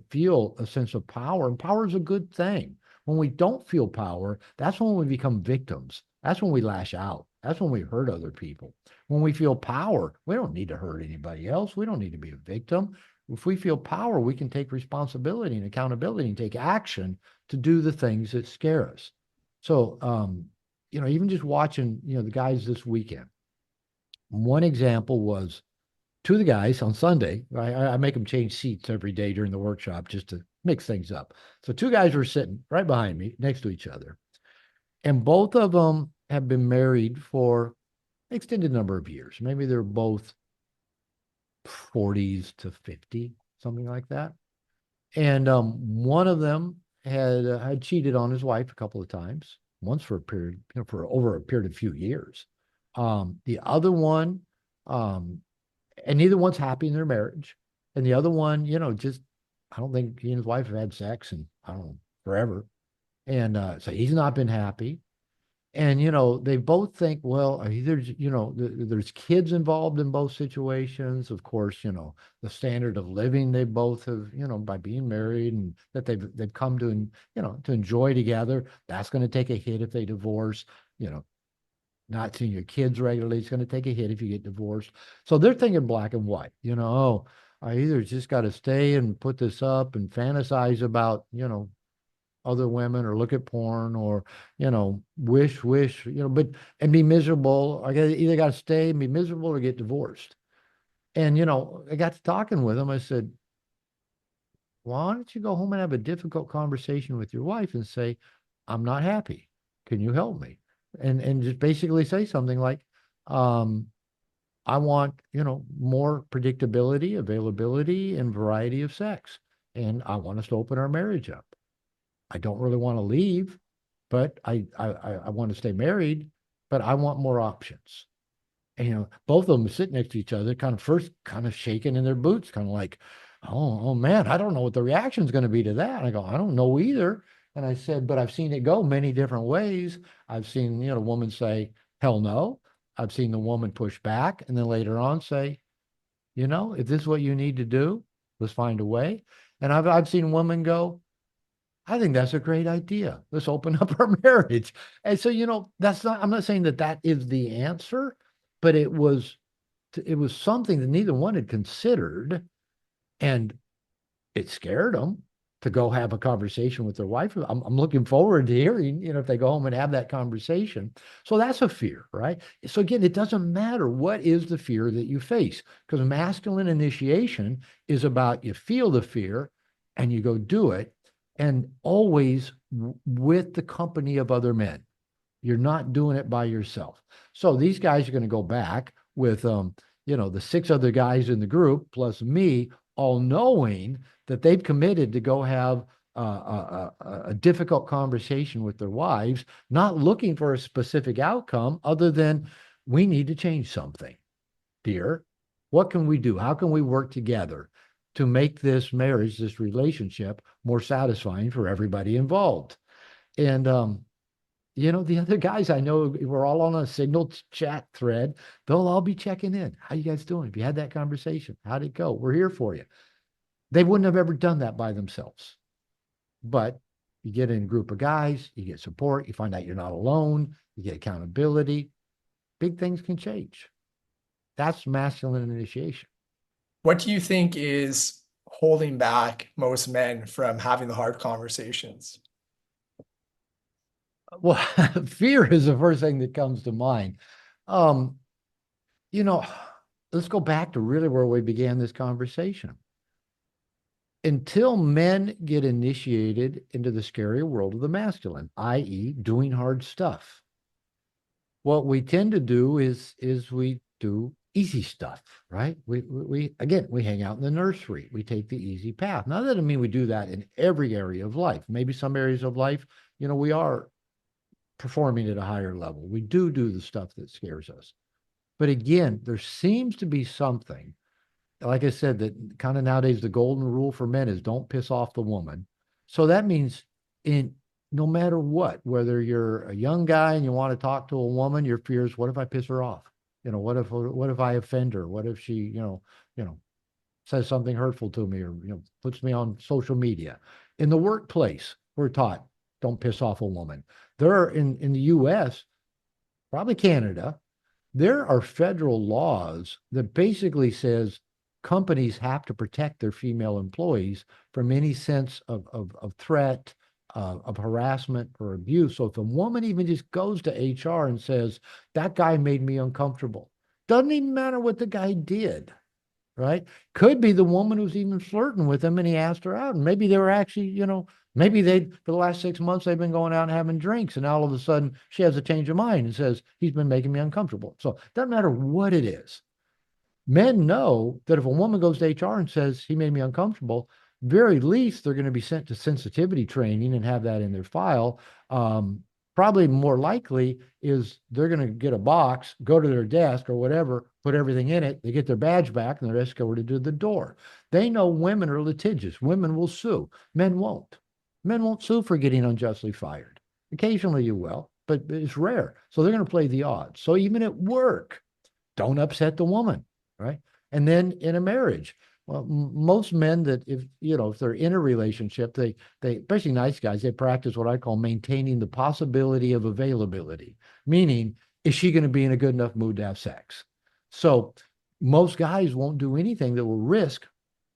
Speaker 2: feel a sense of power. And power is a good thing. When we don't feel power, that's when we become victims. That's when we lash out. That's when we hurt other people. When we feel power, we don't need to hurt anybody else. We don't need to be a victim. If we feel power, we can take responsibility and accountability and take action to do the things that scare us. So, even just watching, the guys this weekend, one example was 2 of the guys on Sunday. I make them change seats every day during the workshop just to mix things up. So 2 guys were sitting right behind me next to each other. And both of them have been married for an extended number of years. Maybe they're both 40s to 50, something like that. And one of them had cheated on his wife a couple of times, once for a period, for over a period of few years. The other one, and neither one's happy in their marriage. And the other one, just I don't think he and his wife have had sex in, I don't know, forever. And so he's not been happy. And they both think, well, either there's kids involved in both situations. Of course, the standard of living they both have, by being married, and that they've come to, to enjoy together. That's going to take a hit if they divorce. Not seeing your kids regularly, it's going to take a hit if you get divorced. So they're thinking black and white, oh, I either just got to stay and put this up and fantasize about, other women, or look at porn, or, wish, but, and be miserable. I either got to stay and be miserable or get divorced. And, I got to talking with them. I said, why don't you go home and have a difficult conversation with your wife and say, I'm not happy. Can you help me? And just basically say something like, I want, more predictability, availability, and variety of sex. And I want us to open our marriage up. I don't really want to leave, but I want to stay married, but I want more options. And, both of them sit next to each other, kind of shaking in their boots, kind of like, oh man, I don't know what the reaction is going to be to that. And I go, I don't know either. And I said, but I've seen it go many different ways. I've seen, a woman say, hell no. I've seen the woman push back and then later on say, if this is what you need to do, let's find a way. And I've seen women go, I think that's a great idea. Let's open up our marriage. And so, I'm not saying that is the answer, but it was something that neither one had considered. And it scared them to go have a conversation with their wife. I'm looking forward to hearing, if they go home and have that conversation. So that's a fear, right? So again, it doesn't matter what is the fear that you face, because masculine initiation is about you feel the fear and you go do it. And always with the company of other men. You're not doing it by yourself. So these guys are going to go back with, the six other guys in the group plus me, all knowing that they've committed to go have a difficult conversation with their wives, not looking for a specific outcome other than we need to change something, dear. What can we do? How can we work together to make this marriage, this relationship more satisfying for everybody involved? And the other guys I know, we're all on a signal chat thread. They'll all be checking in. How you guys doing? Have you had that conversation? How'd it go? We're here for you. They wouldn't have ever done that by themselves. But you get in a group of guys, you get support, you find out you're not alone, you get accountability. Big things can change. That's masculine initiation.
Speaker 1: What do you think is holding back most men from having the hard conversations?
Speaker 2: Well, fear is the first thing that comes to mind. Um, you know, let's go back to really where we began this conversation. Until men get initiated into the scary world of the masculine, i.e., doing hard stuff, what we tend to do is we do easy stuff, right? We again, we hang out in the nursery. We take the easy path. Now, that doesn't mean we do that in every area of life. Maybe some areas of life, we are performing at a higher level. We do the stuff that scares us. But again, there seems to be something, like I said, that kind of nowadays the golden rule for men is don't piss off the woman. So that means in no matter what, whether you're a young guy and you want to talk to a woman, your fear is, what if I piss her off? What if I offend her? What if she, says something hurtful to me, or puts me on social media? In the workplace, we're taught don't piss off a woman. There are in the US, probably Canada, there are federal laws that basically says companies have to protect their female employees from any sense of threat, of harassment or abuse. So if a woman even just goes to HR and says, that guy made me uncomfortable, doesn't even matter what the guy did, right? Could be the woman who's even flirting with him and he asked her out. And maybe they were actually, maybe for the last 6 months, they've been going out and having drinks. And all of a sudden she has a change of mind and says, he's been making me uncomfortable. So it doesn't matter what it is. Men know that if a woman goes to HR and says, he made me uncomfortable, very least they're going to be sent to sensitivity training and have that in their file. Probably more likely is they're going to get a box, go to their desk or whatever, put everything in it. They get their badge back and they're escorted to the door. They know women are litigious. Women will sue. Men won't. Men won't sue for getting unjustly fired. Occasionally you will, but it's rare. So they're going to play the odds. So even at work, don't upset the woman, right? And then in a marriage, well, most men that if they're in a relationship, they especially nice guys, they practice what I call maintaining the possibility of availability, meaning, is she going to be in a good enough mood to have sex? So most guys won't do anything that will risk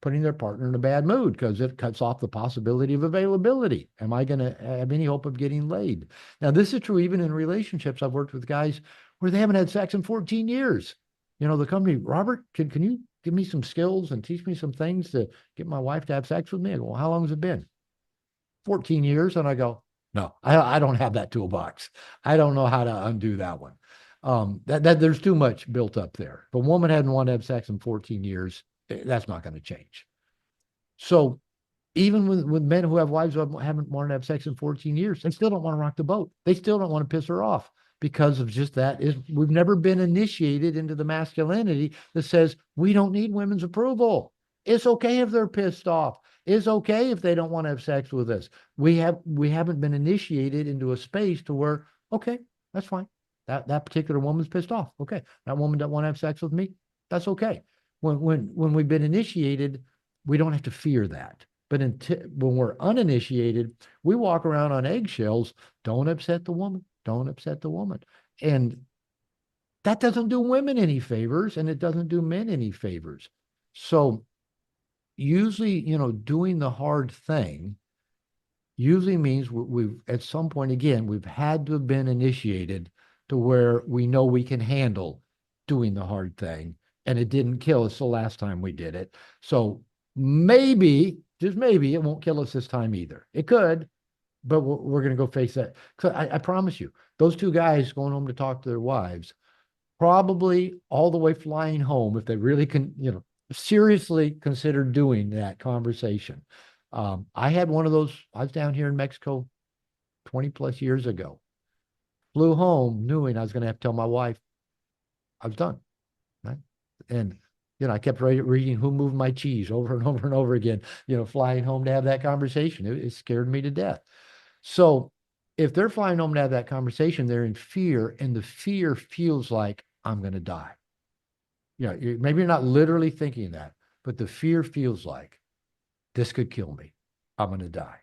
Speaker 2: putting their partner in a bad mood because it cuts off the possibility of availability. Am I going to have any hope of getting laid? Now, this is true even in relationships. I've worked with guys where they haven't had sex in 14 years. The company, Robert, can you give me some skills and teach me some things to get my wife to have sex with me? I go, well, how long has it been? 14 years. And I go, no, I don't have that toolbox. I don't know how to undo that one. That there's too much built up there. If a woman hadn't wanted to have sex in 14 years, that's not going to change. So even with men who have wives who haven't wanted to have sex in 14 years, they still don't want to rock the boat. They still don't want to piss her off because of just that. We've never been initiated into the masculinity that says we don't need women's approval. It's okay if they're pissed off. It's okay if they don't want to have sex with us. We haven't been initiated into a space to where, okay, that's fine. That particular woman's pissed off. Okay, that woman doesn't want to have sex with me. That's okay. When we've been initiated, we don't have to fear that. But when we're uninitiated, we walk around on eggshells. Don't upset the woman. Don't upset the woman. And that doesn't do women any favors, and it doesn't do men any favors. So usually, doing the hard thing usually means we've at some point, again, we've had to have been initiated to where we know we can handle doing the hard thing, and it didn't kill us the last time we did it. So maybe, just maybe, it won't kill us this time either. It could, but we're going to go face that. 'Cause I promise you, those two guys going home to talk to their wives, probably all the way flying home, if they really can, seriously consider doing that conversation. I had one of those. I was down here in Mexico 20 plus years ago. Flew home knowing I was going to have to tell my wife I was done. Right? And I kept reading Who Moved My Cheese over and over and over again, flying home to have that conversation. It scared me to death. So if they're flying home to have that conversation, they're in fear, and the fear feels like I'm going to die. Maybe you're not literally thinking that, but the fear feels like this could kill me. I'm going to die.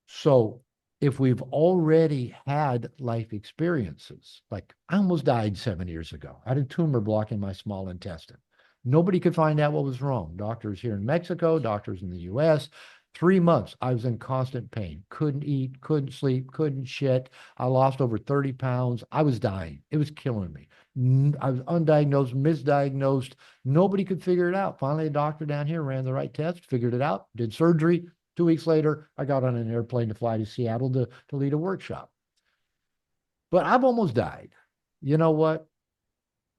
Speaker 2: So if we've already had life experiences, like I almost died 7 years ago. I had a tumor blocking my small intestine. Nobody could find out what was wrong. Doctors here in Mexico, doctors in the US. 3 months, I was in constant pain. Couldn't eat, couldn't sleep, couldn't shit. I lost over 30 pounds. I was dying. It was killing me. I was undiagnosed, misdiagnosed. Nobody could figure it out. Finally, a doctor down here ran the right test, figured it out, did surgery. 2 weeks later, I got on an airplane to fly to Seattle to lead a workshop. But I've almost died. You know what?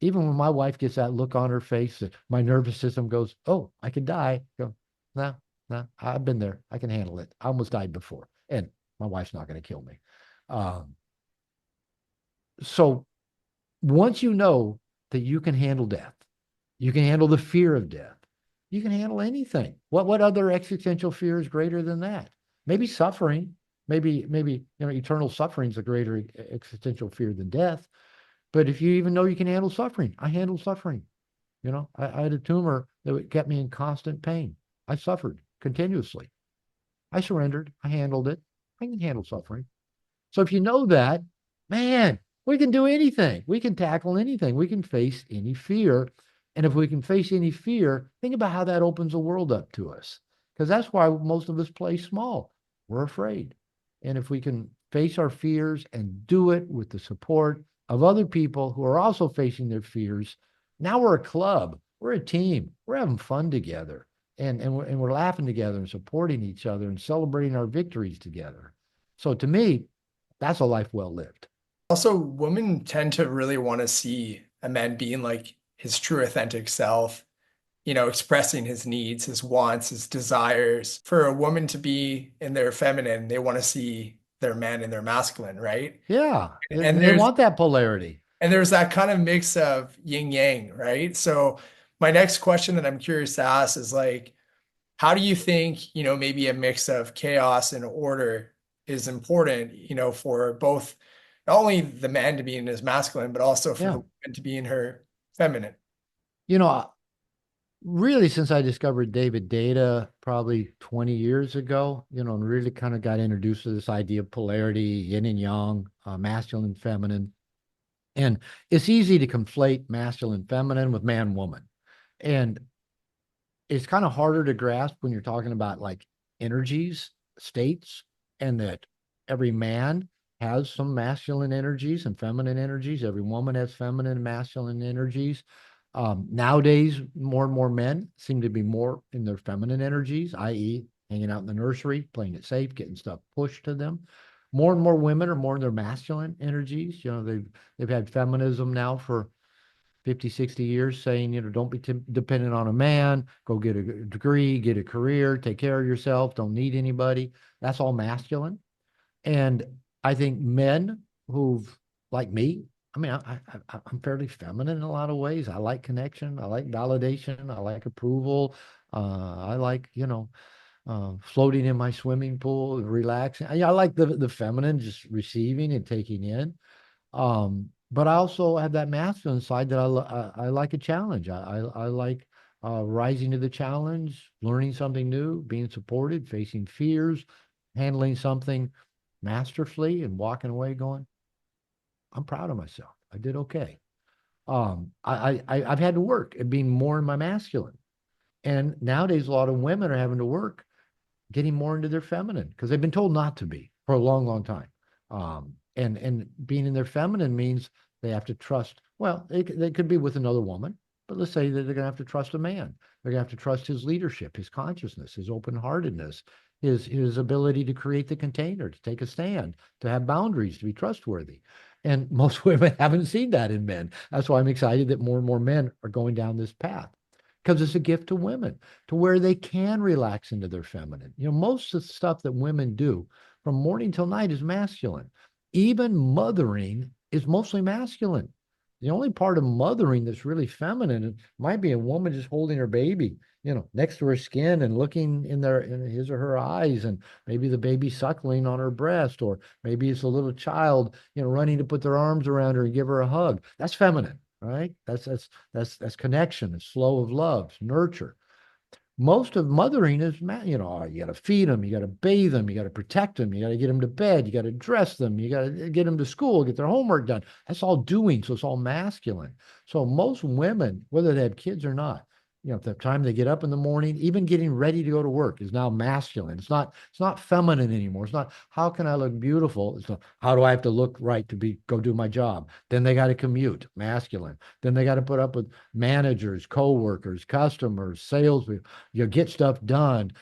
Speaker 2: Even when my wife gets that look on her face, my nervous system goes, "Oh, I could die." I go, no, no, I've been there. I can handle it. I almost died before, and my wife's not going to kill me. Um, so once you know that you can handle death, you can handle the fear of death, you can handle anything. What other existential fear is greater than that? Maybe suffering. Maybe eternal suffering is a greater existential fear than death. But if you even know you can handle suffering, I handle suffering. I had a tumor that kept me in constant pain. I suffered continuously. I surrendered. I handled it. I can handle suffering. So if you know that, man, we can do anything. We can tackle anything. We can face any fear. And if we can face any fear, think about how that opens the world up to us. Because that's why most of us play small. We're afraid. And if we can face our fears and do it with the support of other people who are also facing their fears, now we're a club. We're a team. We're having fun together. And we're laughing together and supporting each other and celebrating our victories together. So to me, that's a life well lived.
Speaker 1: Also, women tend to really want to see a man being like his true authentic self, expressing his needs, his wants, his desires. For a woman to be in their feminine, they want to see their man in their masculine, right?
Speaker 2: Yeah, they,
Speaker 1: And
Speaker 2: they
Speaker 1: there's
Speaker 2: want that polarity.
Speaker 1: and there's that kind of mix of yin yang, right? So my next question that I'm curious to ask is like, how do you think, maybe a mix of chaos and order is important, for both not only the man to be in his masculine, but also for the
Speaker 2: Yeah.
Speaker 1: woman to be in her feminine?
Speaker 2: You know, really, since I discovered David Data probably 20 years ago, and really kind of got introduced to this idea of polarity, yin and yang, masculine and feminine. And it's easy to conflate masculine, feminine with man, woman. And it's kind of harder to grasp when you're talking about like energies, states, and that every man has some masculine energies and feminine energies. Every woman has feminine and masculine energies. Nowadays, more and more men seem to be more in their feminine energies, i.e., hanging out in the nursery, playing it safe, getting stuff pushed to them. More and more women are more in their masculine energies. They've had feminism now for 50, 60 years saying, don't be dependent on a man, go get a degree, get a career, take care of yourself, don't need anybody. That's all masculine. And I think men who've, like me, I mean, I'm fairly feminine in a lot of ways. I like connection. I like validation. I like approval. I like, floating in my swimming pool, relaxing. I like the feminine, just receiving and taking in. But I also have that masculine side that I like a challenge. I like rising to the challenge, learning something new, being supported, facing fears, handling something masterfully, and walking away going, I'm proud of myself. I did okay. I've had to work at being more in my masculine, and nowadays a lot of women are having to work getting more into their feminine because they've been told not to be for a long, long time. And being in their feminine means they have to trust. Well, they could be with another woman, but let's say that they're going to have to trust a man. They're going to have to trust his leadership, his consciousness, his open heartedness, his ability to create the container, to take a stand, to have boundaries, to be trustworthy. And most women haven't seen that in men. That's why I'm excited that more and more men are going down this path because it's a gift to women to where they can relax into their feminine. Most of the stuff that women do from morning till night is masculine. Even mothering is mostly masculine. The only part of mothering that's really feminine might be a woman just holding her baby, next to her skin and looking in his or her eyes, and maybe the baby suckling on her breast, or maybe it's a little child, running to put their arms around her and give her a hug. That's feminine, right? That's connection, it's flow of love, nurture. Most of mothering is, you got to feed them, you got to bathe them, you got to protect them, you got to get them to bed, you got to dress them, you got to get them to school, get their homework done. That's all doing. So it's all masculine. So most women, whether they have kids or not, at the time they get up in the morning, even getting ready to go to work is now masculine. It's not feminine anymore. It's not, how can I look beautiful? It's not, how do I have to look right to go do my job? Then they got to commute, masculine. Then they got to put up with managers, co-workers, customers, salespeople. Get stuff done,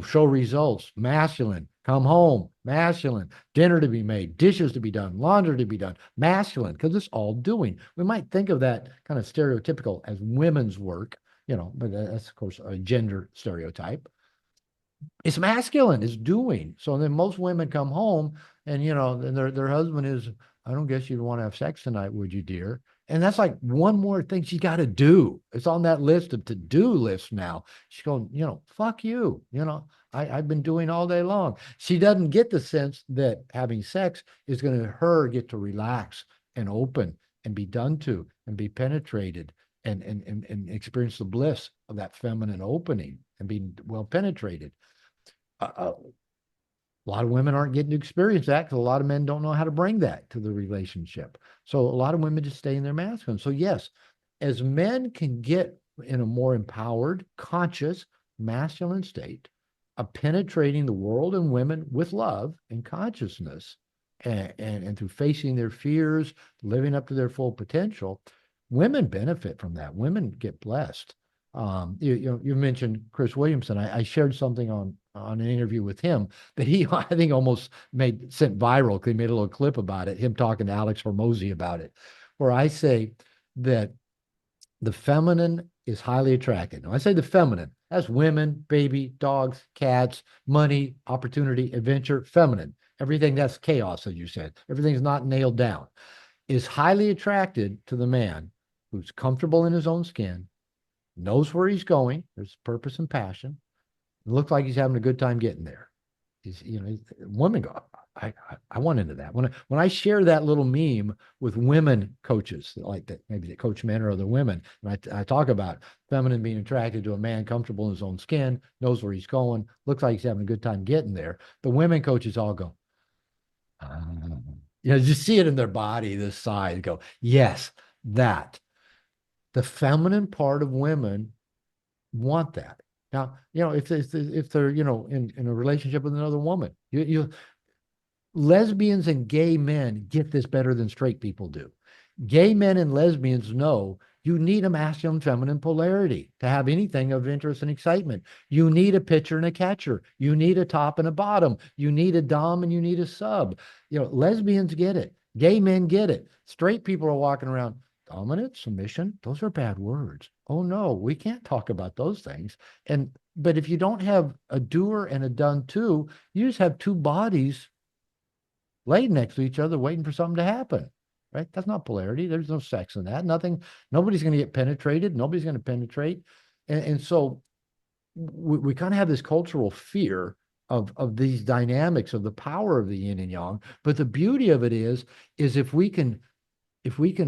Speaker 2: show results, masculine. Come home, masculine. Dinner to be made, dishes to be done, laundry to be done, masculine, because it's all doing. We might think of that kind of stereotypical as women's work, but that's, of course, a gender stereotype. It's masculine, it's doing. So then most women come home and, then their husband is, I don't guess you'd want to have sex tonight, would you, dear? And that's like one more thing she got to do. It's on that list of to-do lists now. She's going, fuck you. I've been doing all day long. She doesn't get the sense that having sex is going to her get to relax and open and be done to and be penetrated and experience the bliss of that feminine opening and being well penetrated. A lot of women aren't getting to experience that because a lot of men don't know how to bring that to the relationship. So a lot of women just stay in their masculine. So yes, as men can get in a more empowered, conscious, masculine state of penetrating the world and women with love and consciousness, and through facing their fears, living up to their full potential, women benefit from that. Women get blessed. You mentioned Chris Williamson. I shared something on an interview with him that he I think almost sent viral because he made a little clip about it. Him talking to Alex Hormozy about it, where I say that the feminine is highly attractive. Now I say the feminine. That's women, baby, dogs, cats, money, opportunity, adventure. Feminine. Everything that's chaos, as you said. Everything's not nailed down. Is highly attracted to the man who's comfortable in his own skin, knows where he's going. There's purpose and passion. It looks like he's having a good time getting there. Women go, I want into that. When I share that little meme with women coaches like that, maybe that coach men or other women, and I talk about feminine being attracted to a man comfortable in his own skin, knows where he's going, looks like he's having a good time getting there. The women coaches all go, ah. Just see it in their body, this side, go, yes, that. The feminine part of women want that. Now, if they're, in a relationship with another woman, lesbians and gay men get this better than straight people do. Gay men and lesbians know you need a masculine feminine polarity to have anything of interest and excitement. You need a pitcher and a catcher. You need a top and a bottom. You need a dom and you need a sub. Lesbians get it. Gay men get it. Straight people are walking around, dominant, submission, those are bad words. Oh no, we can't talk about those things. But if you don't have a doer and a done to, you just have two bodies laid next to each other waiting for something to happen. Right? That's not polarity. There's no sex in that. Nothing, nobody's going to get penetrated. Nobody's going to penetrate. And so we kind of have this cultural fear of these dynamics of the power of the yin and yang. But the beauty of it is if we can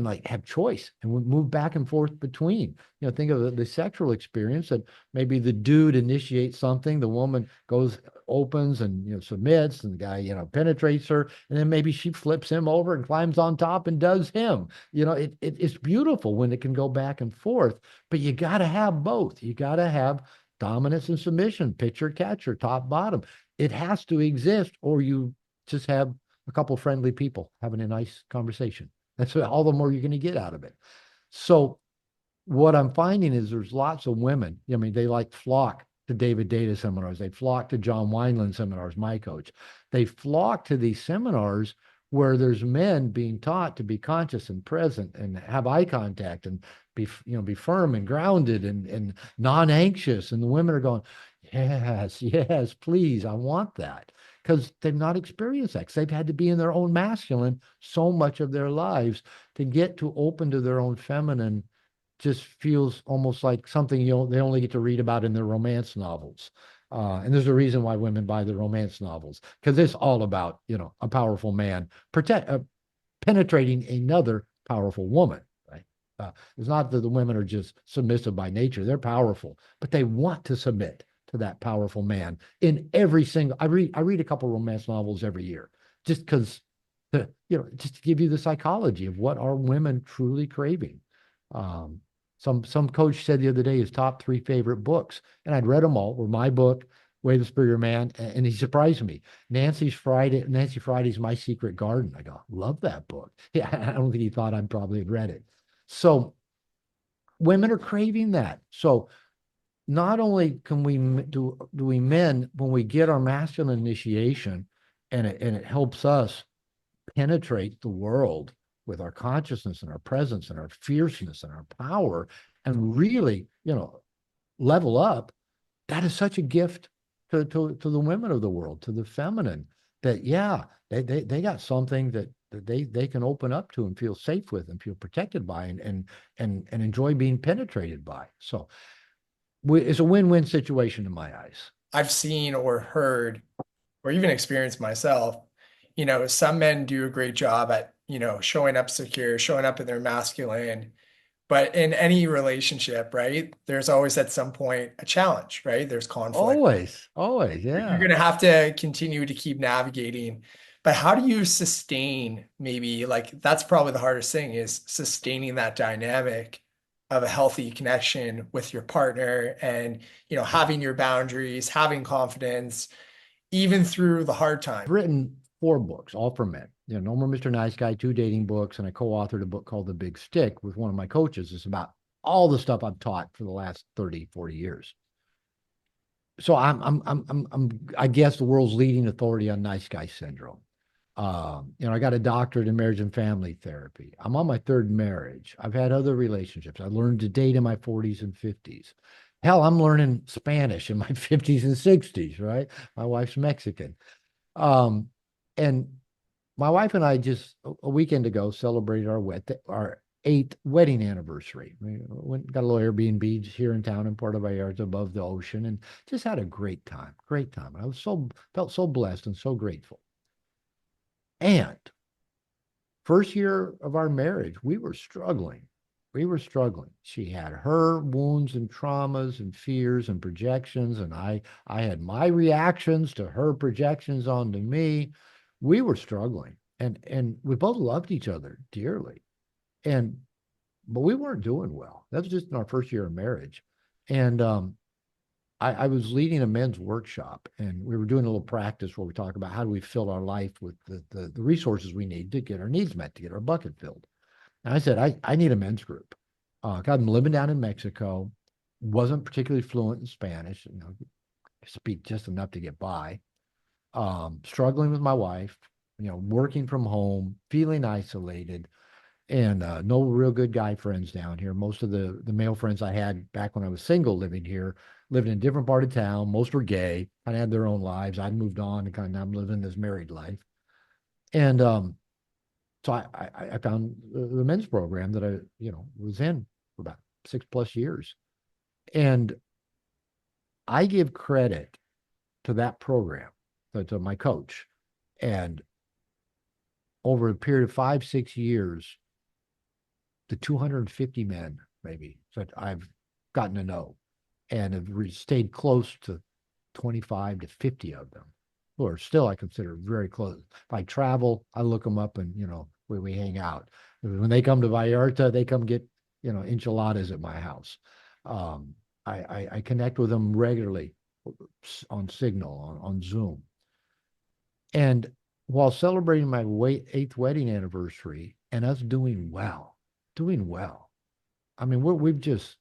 Speaker 2: like have choice and we move back and forth between, think of the sexual experience that maybe the dude initiates something, the woman goes, opens and, submits, and the guy, penetrates her. And then maybe she flips him over and climbs on top and does him. It's beautiful when it can go back and forth, but you got to have both. You got to have dominance and submission, pitcher, catcher, top, bottom. It has to exist, or you just have a couple friendly people having a nice conversation. That's all the more you're going to get out of it. So what I'm finding is there's lots of women. I mean, they like flock to David Data seminars. They flock to John Wineland seminars, my coach. They flock to these seminars where there's men being taught to be conscious and present and have eye contact and be firm and grounded and non-anxious. And the women are going, yes, yes, please, I want that. Because they've not experienced that. 'Cause they've had to be in their own masculine so much of their lives to get to open to their own feminine just feels almost like something they only get to read about in their romance novels. And there's a reason why women buy the romance novels, because it's all about, a powerful man penetrating another powerful woman, right? It's not that the women are just submissive by nature. They're powerful, but they want to submit to that powerful man in every single, I read a couple romance novels every year just because just to give you the psychology of what are women truly craving. Um, some coach said the other day his top three favorite books, and I'd read them all. Were my book, Way of the Superior Man, and he surprised me. Nancy Friday's My Secret Garden. I go, love that book. Yeah, I don't think he thought I probably had read it. So women are craving that. So not only can do we men, when we get our masculine initiation, and it helps us penetrate the world with our consciousness and our presence and our fierceness and our power, and really, level up. That is such a gift to the women of the world, to the feminine, that yeah, they got something that they can open up to and feel safe with and feel protected by and enjoy being penetrated by. So it's a win-win situation in my eyes.
Speaker 1: I've seen or heard or even experienced myself, some men do a great job at, showing up secure, showing up in their masculine. But in any relationship, right, there's always at some point a challenge, right? There's conflict.
Speaker 2: Always,
Speaker 1: You're
Speaker 2: yeah.
Speaker 1: going to have to continue to keep navigating. But how do you sustain, maybe like that's probably the hardest thing, is sustaining that dynamic of a healthy connection with your partner and, having your boundaries, having confidence, even through the hard
Speaker 2: I've
Speaker 1: time.
Speaker 2: written 4 books, all for men. No More Mr. Nice Guy, 2 dating books, and I co-authored a book called The Big Stick with one of my coaches. It's about all the stuff I've taught for the last 30, 40 years. So I guess the world's leading authority on nice guy syndrome. I got a doctorate in marriage and family therapy. I'm on my third marriage. I've had other relationships. I learned to date in my 40s and 50s. Hell, I'm learning Spanish in my 50s and 60s, right? My wife's Mexican. Um, and my wife and I just a weekend ago celebrated our 8th wedding anniversary. We got a little Airbnb here in town in Puerto Vallarta above the ocean, and just had a great time. Great time. I felt so blessed and so grateful. And first year of our marriage, we were struggling. We were struggling. She had her wounds and traumas and fears and projections, and I had my reactions to her projections onto me. We were struggling, and we both loved each other dearly, and but we weren't doing well. That was just in our first year of marriage, and I was leading a men's workshop, and we were doing a little practice where we talk about how do we fill our life with the resources we need to get our needs met, to get our bucket filled. And I said, I need a men's group. I'm living down in Mexico, wasn't particularly fluent in Spanish, speak just enough to get by. Struggling with my wife, working from home, feeling isolated, and no real good guy friends down here. Most of the male friends I had back when I was single living here lived in a different part of town. Most were gay, kind of had their own lives. I'd moved on and kind of I'm living this married life. And so I found the men's program that I was in for about 6+ years, and I give credit to that program, to my coach, and over a period of 5, 6 years, the 250 men maybe that I've gotten to know and have stayed close to 25 to 50 of them who are still, I consider, very close. If I travel, I look them up and, we hang out. When they come to Vallarta, they come get, enchiladas at my house. I connect with them regularly on Signal, on Zoom. And while celebrating my 8th wedding anniversary and us doing well, I mean, we've just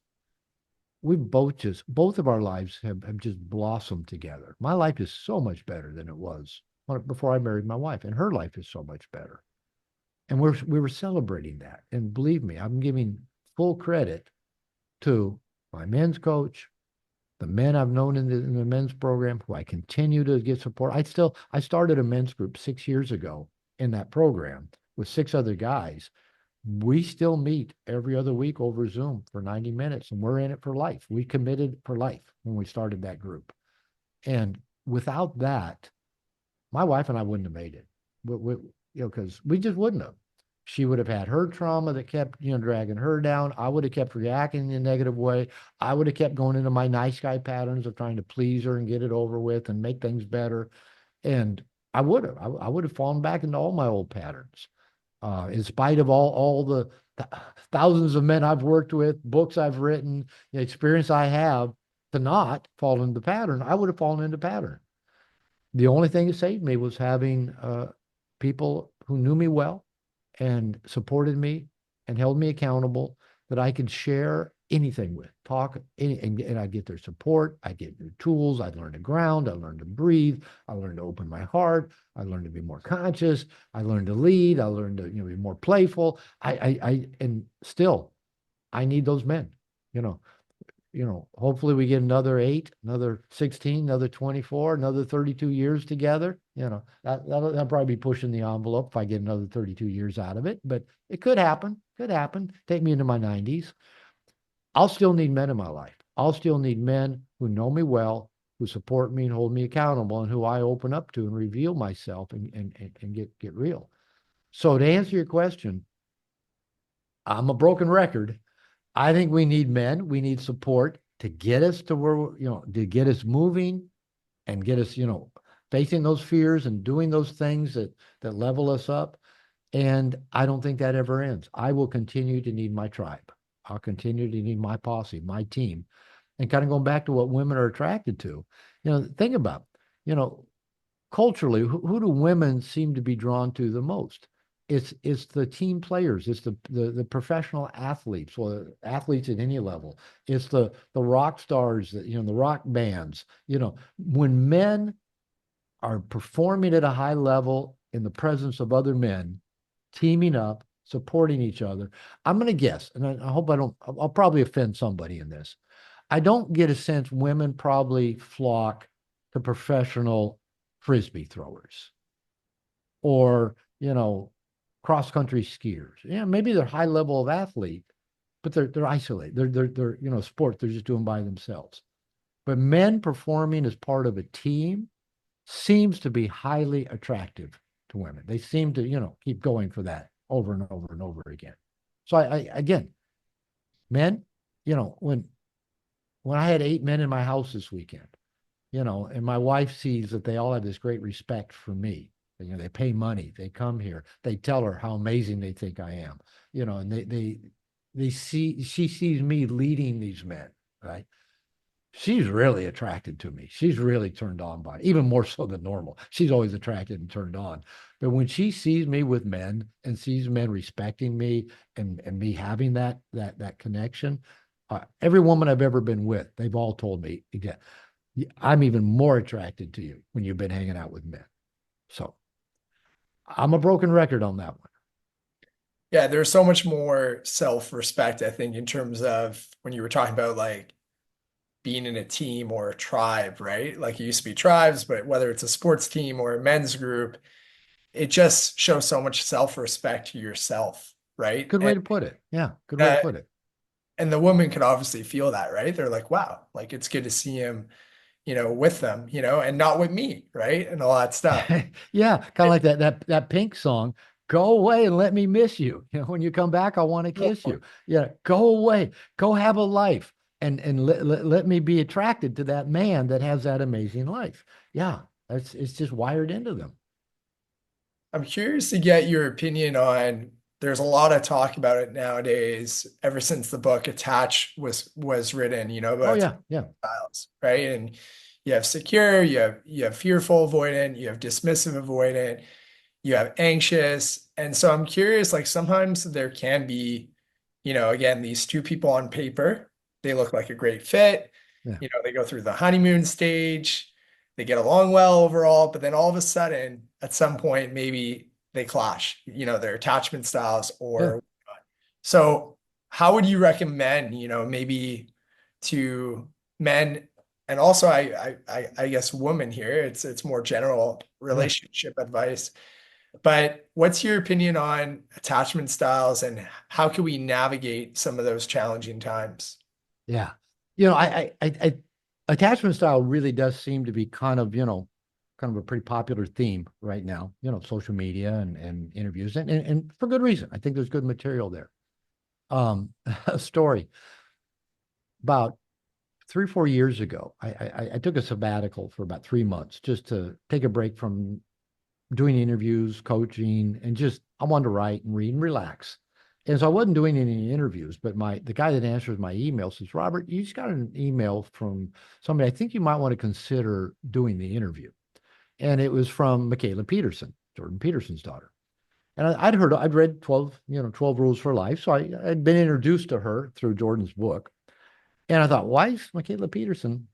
Speaker 2: we both of our lives have just blossomed together. My life is so much better than it was before I married my wife, and her life is so much better. And we were celebrating that. And believe me, I'm giving full credit to my men's coach, the men I've known in the men's program, who I continue to get support. I started a men's group 6 years ago in that program with six other guys. We still meet every other week over Zoom for 90 minutes, and we're in it for life. We committed for life when we started that group. And without that, my wife and I wouldn't have made it. Because we just wouldn't have. She would have had her trauma that kept, dragging her down. I would have kept reacting in a negative way. I would have kept going into my nice guy patterns of trying to please her and get it over with and make things better. And I would have fallen back into all my old patterns. In spite of all the thousands of men I've worked with, books I've written, the experience I have, to not fall into pattern, I would have fallen into pattern. The only thing that saved me was having people who knew me well and supported me and held me accountable that I could share anything with, and I get their support. I get new tools. I learned to ground. I learned to breathe. I learned to open my heart. I learned to be more conscious. I learned to lead. I learned to be more playful. And still, I need those men. You know, hopefully we get another 8, another 16, another 24, another 32 years together. That'll probably be pushing the envelope if I get another 32 years out of it, but it could happen. Could happen. Take me into my 90s. I'll still need men in my life. I'll still need men who know me well, who support me and hold me accountable, and who I open up to and reveal myself and get real. So to answer your question, I'm a broken record. I think we need men. We need support to get us to where, to get us moving and get us, facing those fears and doing those things that level us up. And I don't think that ever ends. I will continue to need my tribe. I'll continue to need my posse, my team. And kind of going back to what women are attracted to, think about, you know, culturally, who do women seem to be drawn to the most? It's the team players, it's the professional athletes, or athletes at any level. It's the rock stars, the rock bands. When men are performing at a high level in the presence of other men, teaming up, supporting each other. I'm going to guess, and I hope I don't, I'll probably offend somebody in this. I don't get a sense women probably flock to professional frisbee throwers or, cross country skiers. Yeah, maybe they're high level of athlete, but they're isolated. They're sport, they're just doing by themselves. But men performing as part of a team seems to be highly attractive to women. They seem to, keep going for that over and over and over again. So I again, men, when I had 8 men in my house this weekend, and my wife sees that they all have this great respect for me. They pay money, they come here, they tell her how amazing they think I am, and she sees me leading these men, right? She's really attracted to me. She's really turned on by it, even more so than normal. She's always attracted and turned on. But when she sees me with men and sees men respecting me and me having that connection, every woman I've ever been with, they've all told me, again, I'm even more attracted to you when you've been hanging out with men. So I'm a broken record on that one.
Speaker 1: Yeah, there's so much more self-respect, I think, in terms of when you were talking about like being in a team or a tribe, right? Like it used to be tribes, but whether it's a sports team or a men's group, it just shows so much self-respect to yourself, right?
Speaker 2: Good way to put it. Yeah, good way to
Speaker 1: Uh,
Speaker 2: put it.
Speaker 1: and the woman could obviously feel that, right? They're like, wow, like it's good to see him, with them, and not with me, right? And all that stuff.
Speaker 2: Yeah, kind of like that Pink song. Go away and let me miss you. When you come back, I want to kiss you. Yeah, go away, go have a life, and let me be attracted to that man that has that amazing life. Yeah, it's just wired into them.
Speaker 1: I'm curious to get your opinion on, there's a lot of talk about it nowadays, ever since the book Attach was written,
Speaker 2: Oh
Speaker 1: about
Speaker 2: yeah, yeah.
Speaker 1: styles, right? And you have secure, you have fearful avoidant, you have dismissive avoidant, you have anxious. And so I'm curious, like sometimes there can be, again, these two people on paper, they look like a great fit.
Speaker 2: Yeah.
Speaker 1: They go through the honeymoon stage, they get along well overall, but then all of a sudden, at some point, maybe they clash, their attachment styles
Speaker 2: Yeah.
Speaker 1: or so how would you recommend, maybe to men and also I guess women here, it's more general
Speaker 2: Yeah.
Speaker 1: relationship advice. But what's your opinion on attachment styles and how can we navigate some of those challenging times?
Speaker 2: Yeah. I attachment style really does seem to be kind of a pretty popular theme right now, social media and interviews and for good reason. I think there's good material there. A story about 3 or 4 years ago, I took a sabbatical for about 3 months just to take a break from doing interviews, coaching, and just I wanted to write and read and relax. And so I wasn't doing any interviews, but the guy that answers my email says, Robert, you just got an email from somebody. I think you might want to consider doing the interview. And it was from Michaela Peterson, Jordan Peterson's daughter. And I'd read 12, 12 Rules for Life. So I'd been introduced to her through Jordan's book. And I thought, why is Michaela Peterson,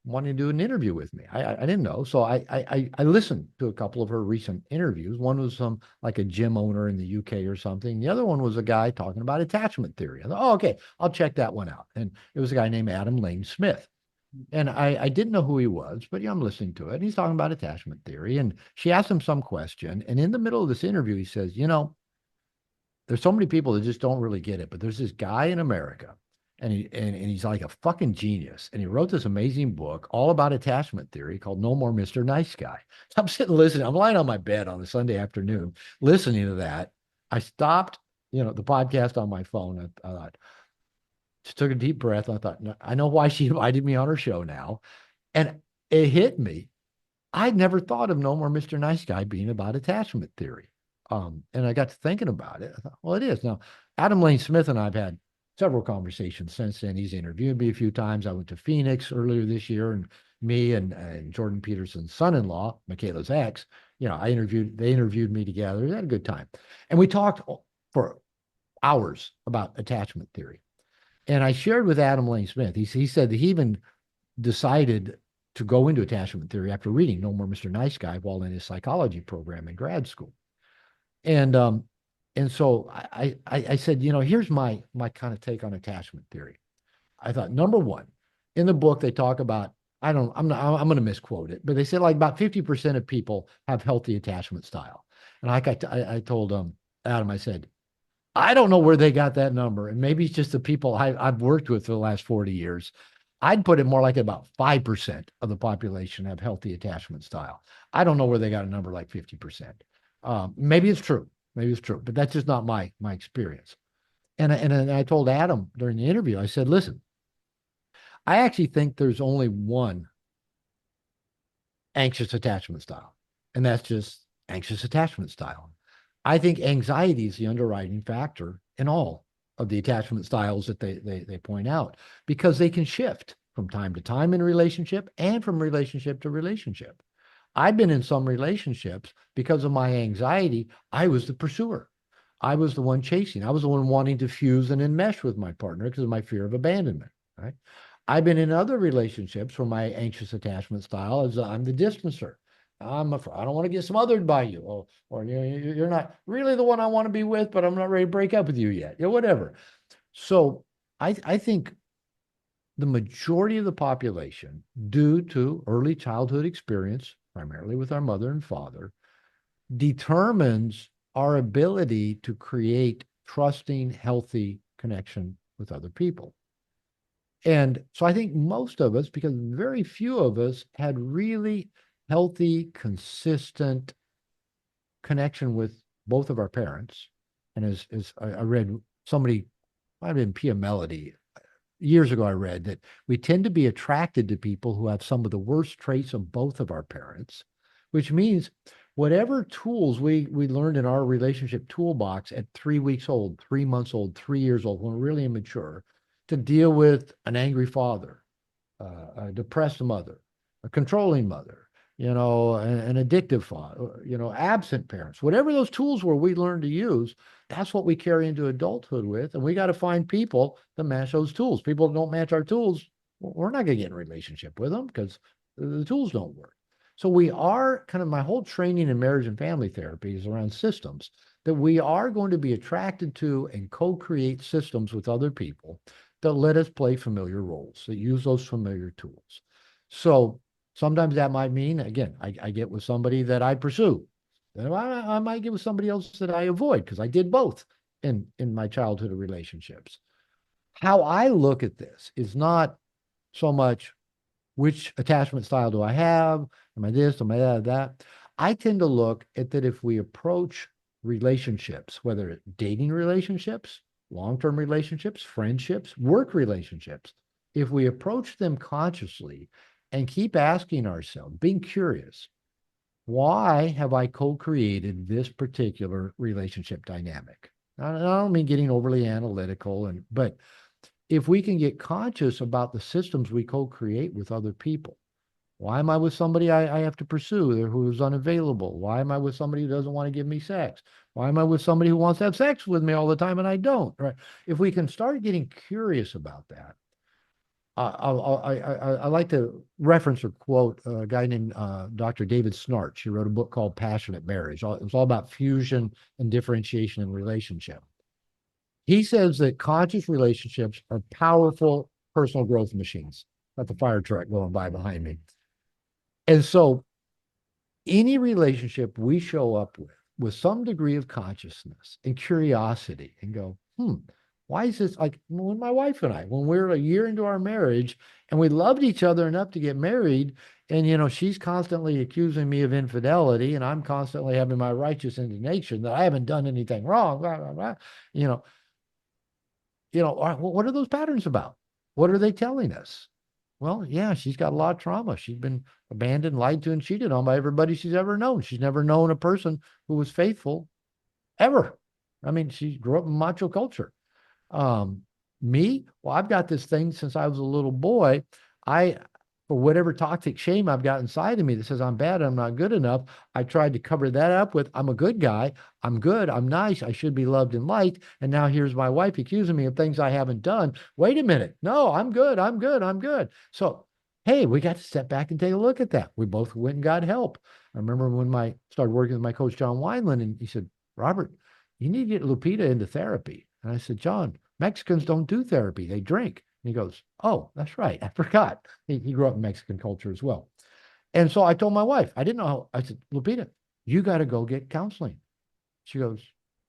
Speaker 2: wanting to do an interview with me? I didn't know. So I listened to a couple of her recent interviews. One was some like a gym owner in the UK or something. The other one was a guy talking about attachment theory. I thought, oh, okay, I'll check that one out. And it was a guy named Adam Lane Smith. And I didn't know who he was, but I'm listening to it. And he's talking about attachment theory. And she asked him some question. And in the middle of this interview, he says, there's so many people that just don't really get it, but there's this guy in America, and he's like a fucking genius, and he wrote this amazing book all about attachment theory called No More Mr. Nice Guy. So I'm sitting listening. I'm lying on my bed on a Sunday afternoon listening to that. I stopped, the podcast on my phone. I thought, just took a deep breath. I thought, "No, I know why she invited me on her show now," and it hit me. I'd never thought of No More Mr. Nice Guy being about attachment theory. And I got to thinking about it. I thought, well, it is. Now, Adam Lane Smith and I've had several conversations since then. He's interviewed me a few times. I went to Phoenix earlier this year, and me and Jordan Peterson's son-in-law, Michaela's ex, they interviewed me together. We had a good time. And we talked for hours about attachment theory. And I shared with Adam Lane Smith, he said that he even decided to go into attachment theory after reading No More Mr. Nice Guy while in his psychology program in grad school. And so I said, here's my kind of take on attachment theory. I thought, number one, in the book they talk about, I'm going to misquote it, but they said like about 50% of people have healthy attachment style. And like I told Adam, I said, I don't know where they got that number. And maybe it's just the people I've worked with for the last 40 years. I'd put it more like about 5% of the population have healthy attachment style. I don't know where they got a number like 50%. Maybe it's true. Maybe it's true, but that's just not my experience. And I told Adam during the interview, I said, listen, I actually think there's only one anxious attachment style, and that's just anxious attachment style. I think anxiety is the underwriting factor in all of the attachment styles that they point out because they can shift from time to time in a relationship and from relationship to relationship. I've been in some relationships because of my anxiety. I was the pursuer. I was the one chasing. I was the one wanting to fuse and enmesh with my partner because of my fear of abandonment. Right. I've been in other relationships where my anxious attachment style is I'm the distancer. I don't want to get smothered by you, or you're not really the one I want to be with, but I'm not ready to break up with you yet. Whatever. So I think the majority of the population, due to early childhood experience, primarily with our mother and father, determines our ability to create trusting, healthy connection with other people. And so I think most of us, because very few of us had really healthy, consistent connection with both of our parents. And as I read somebody, might have been Pia Melody, years ago, I read that we tend to be attracted to people who have some of the worst traits of both of our parents, which means whatever tools we learned in our relationship toolbox at 3 weeks old, 3 months old, 3 years old, when we're really immature, to deal with an angry father, a depressed mother, a controlling mother, an addictive thought, absent parents, whatever those tools were we learned to use, that's what we carry into adulthood with. And we got to find people that match those tools. People that don't match our tools, we're not going to get in a relationship with them because the tools don't work. So we are kind of my whole training in marriage and family therapy is around systems that we are going to be attracted to and co-create systems with other people that let us play familiar roles, that use those familiar tools. So sometimes that might mean, again, I get with somebody that I pursue. I might get with somebody else that I avoid because I did both in my childhood relationships. How I look at this is not so much which attachment style do I have? Am I this? Am I that? I tend to look at that if we approach relationships, whether it's dating relationships, long-term relationships, friendships, work relationships, if we approach them consciously and keep asking ourselves, being curious, why have I co-created this particular relationship dynamic? I don't mean getting overly analytical, but if we can get conscious about the systems we co-create with other people. Why am I with somebody I have to pursue who's unavailable? Why am I with somebody who doesn't want to give me sex? Why am I with somebody who wants to have sex with me all the time and I don't? Right? If we can start getting curious about that, I like to reference or quote a guy named Dr. David Snarch. He wrote a book called Passionate Marriage. It was all about fusion and differentiation in relationship. He says that conscious relationships are powerful personal growth machines. Got the fire truck going by behind me. And so any relationship we show up with some degree of consciousness and curiosity and go, why is this like when my wife and I, when we we're a year into our marriage and we loved each other enough to get married, and she's constantly accusing me of infidelity, and I'm constantly having my righteous indignation that I haven't done anything wrong, blah, blah, blah. You know, what are those patterns about? What are they telling us? Well, yeah, she's got a lot of trauma. She's been abandoned, lied to, and cheated on by everybody she's ever known. She's never known a person who was faithful ever. I mean, she grew up in macho culture. Um, Me, well, I've got this thing since I was a little boy. I, for whatever toxic shame I've got inside of me that says I'm bad, I'm not good enough, I tried to cover that up with I'm a good guy, I'm good, I'm nice, I should be loved and liked. And now here's my wife accusing me of things I haven't done. Wait a minute. No, I'm good, I'm good, I'm good. So, hey, we got to step back and take a look at that. We both went and got help. I remember when I started working with my coach, John Wineland, and he said, Robert, you need to get Lupita into therapy. And I said, John, Mexicans don't do therapy, they drink. And he goes, oh, that's right. I forgot. He grew up in Mexican culture as well. And so I told my wife, I didn't know how, I said, Lupita, you got to go get counseling. She goes,